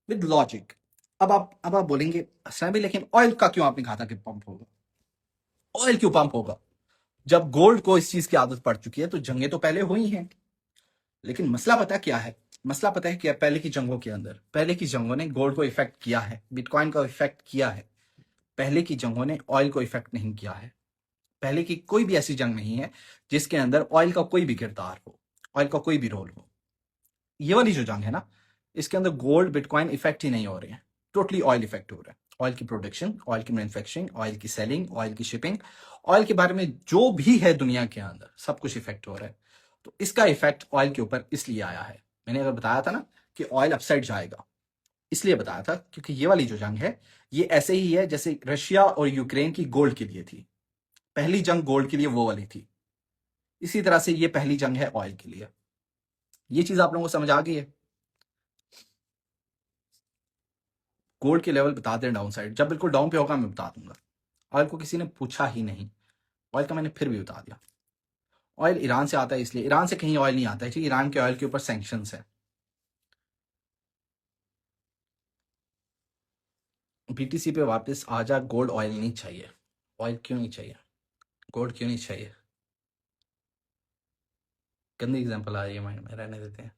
With logic. अब आप बोलेंगे सर भी, लेकिन ऑयल का क्यों आपने कहा था कि पंप होगा, ऑयल क्यों पंप होगा? जब गोल्ड को इस चीज की आदत पड़ चुकी है तो जंगें तो पहले हुई हैं, लेकिन मसला पता क्या है, मसला पता है क्या, पहले की जंगों के अंदर, पहले की जंगों ने गोल्ड को इफेक्ट किया है, बिटकॉइन को इफेक्ट किया है। पहले की जंगों ने ऑयल को इफेक्ट नहीं किया है। पहले की कोई भी ऐसी जंग नहीं है जिसके अंदर ऑयल का कोई भी किरदार हो, ऑयल का कोई भी रोल हो। ये वाली जो जंग है ना, इसके अंदर गोल्ड बिटकॉइन इफेक्ट ही नहीं हो रहे हैं, टोटली ऑयल इफेक्ट हो रहा है। ऑयल की प्रोडक्शन, ऑयल की मैन्युफैक्चरिंग, ऑयल की सेलिंग, ऑयल की शिपिंग, ऑयल के बारे में जो भी है दुनिया के अंदर, सब कुछ इफेक्ट हो रहा है। तो इसका इफेक्ट ऑयल के ऊपर इसलिए आया है। मैंने अगर बताया था ना कि ऑयल अपसाइड जाएगा, इसलिए बताया था क्योंकि ये वाली जो जंग है, ये ऐसे ही है जैसे रशिया और यूक्रेन की गोल्ड के लिए थी। पहली जंग गोल्ड के लिए वो वाली थी, इसी तरह से ये पहली जंग है ऑयल के लिए। ये चीज आप लोगों को समझ आ गई है? गोल्ड के लेवल बता दें डाउन साइड, जब बिल्कुल डाउन पे होगा मैं बता दूंगा। ऑयल को किसी ने पूछा ही नहीं, ऑयल का मैंने फिर भी बता दिया। ऑयल ईरान से आता है, इसलिए ईरान से कहीं ऑयल नहीं आता है, ईरान के ऑयल के ऊपर सैंक्शंस है। बीटीसी पे वापस आ जा, गोल्ड ऑयल नहीं चाहिए। ऑयल क्यों नहीं चाहिए, गोल्ड क्यों नहीं चाहिए? गंदी एग्जांपल आ रही है माइंड में, रहने देते हैं।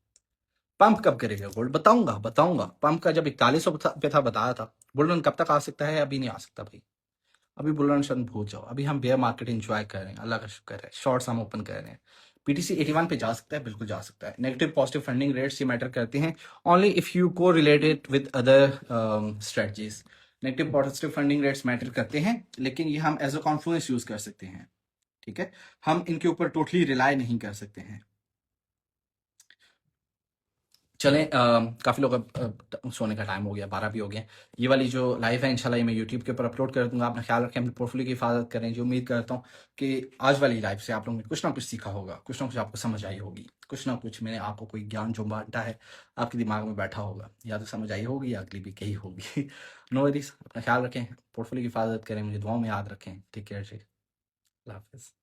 पंप कब करेगा गोल्ड? बताऊंगा बताऊंगा। पंप का जब 4100 पे था बताया था। बुल कब तक आ सकता है? अभी नहीं आ सकता भाई। अभी बुल शन भूल जाओ। अभी हम बेयर मार्केट एंजॉय कर रहे हैं, अल्लाह का शुक्र है। शॉर्ट्स हम ओपन कर रहे हैं। पीटीसी 81 पे जा सकता है, बिल्कुल जा सकता है। नेगेटिव पॉजिटिव फंडिंग रेट्स ये मैटर करते हैं ओनली इफ यू को related with other strategies. Negative positive funding rates matter करते हैं, लेकिन ये हम एज अ कॉन्फ्लुएंस यूज कर सकते हैं, ठीक है। हम इनके ऊपर टोटली रिलाई नहीं कर सकते हैं। चलें, काफ़ी लोग अब सोने का टाइम हो गया, 12 भी हो गया। ये वाली जो लाइव है इंशाल्लाह ये मैं यूट्यूब के ऊपर अपलोड कर दूंगा। अपना ख्याल रखें, अपनी पोर्टफोलियो की हिफाजत करें। जो उम्मीद करता हूँ कि आज वाली लाइव से आप लोगों ने कुछ ना कुछ सीखा होगा, कुछ ना कुछ आपको समझ आई होगी, कुछ ना कुछ मैंने आपको कोई ज्ञान जो बांटा है आपके दिमाग में बैठा होगा, या तो समझ आई होगी या अगली भी कही होगी। नो वरीज, अपना ख्याल रखें, पोर्टफोलियो की हिफाजत करें, मुझे दुआओं में याद रखें। टेक केयर जी, अल्लाह हाफिज़।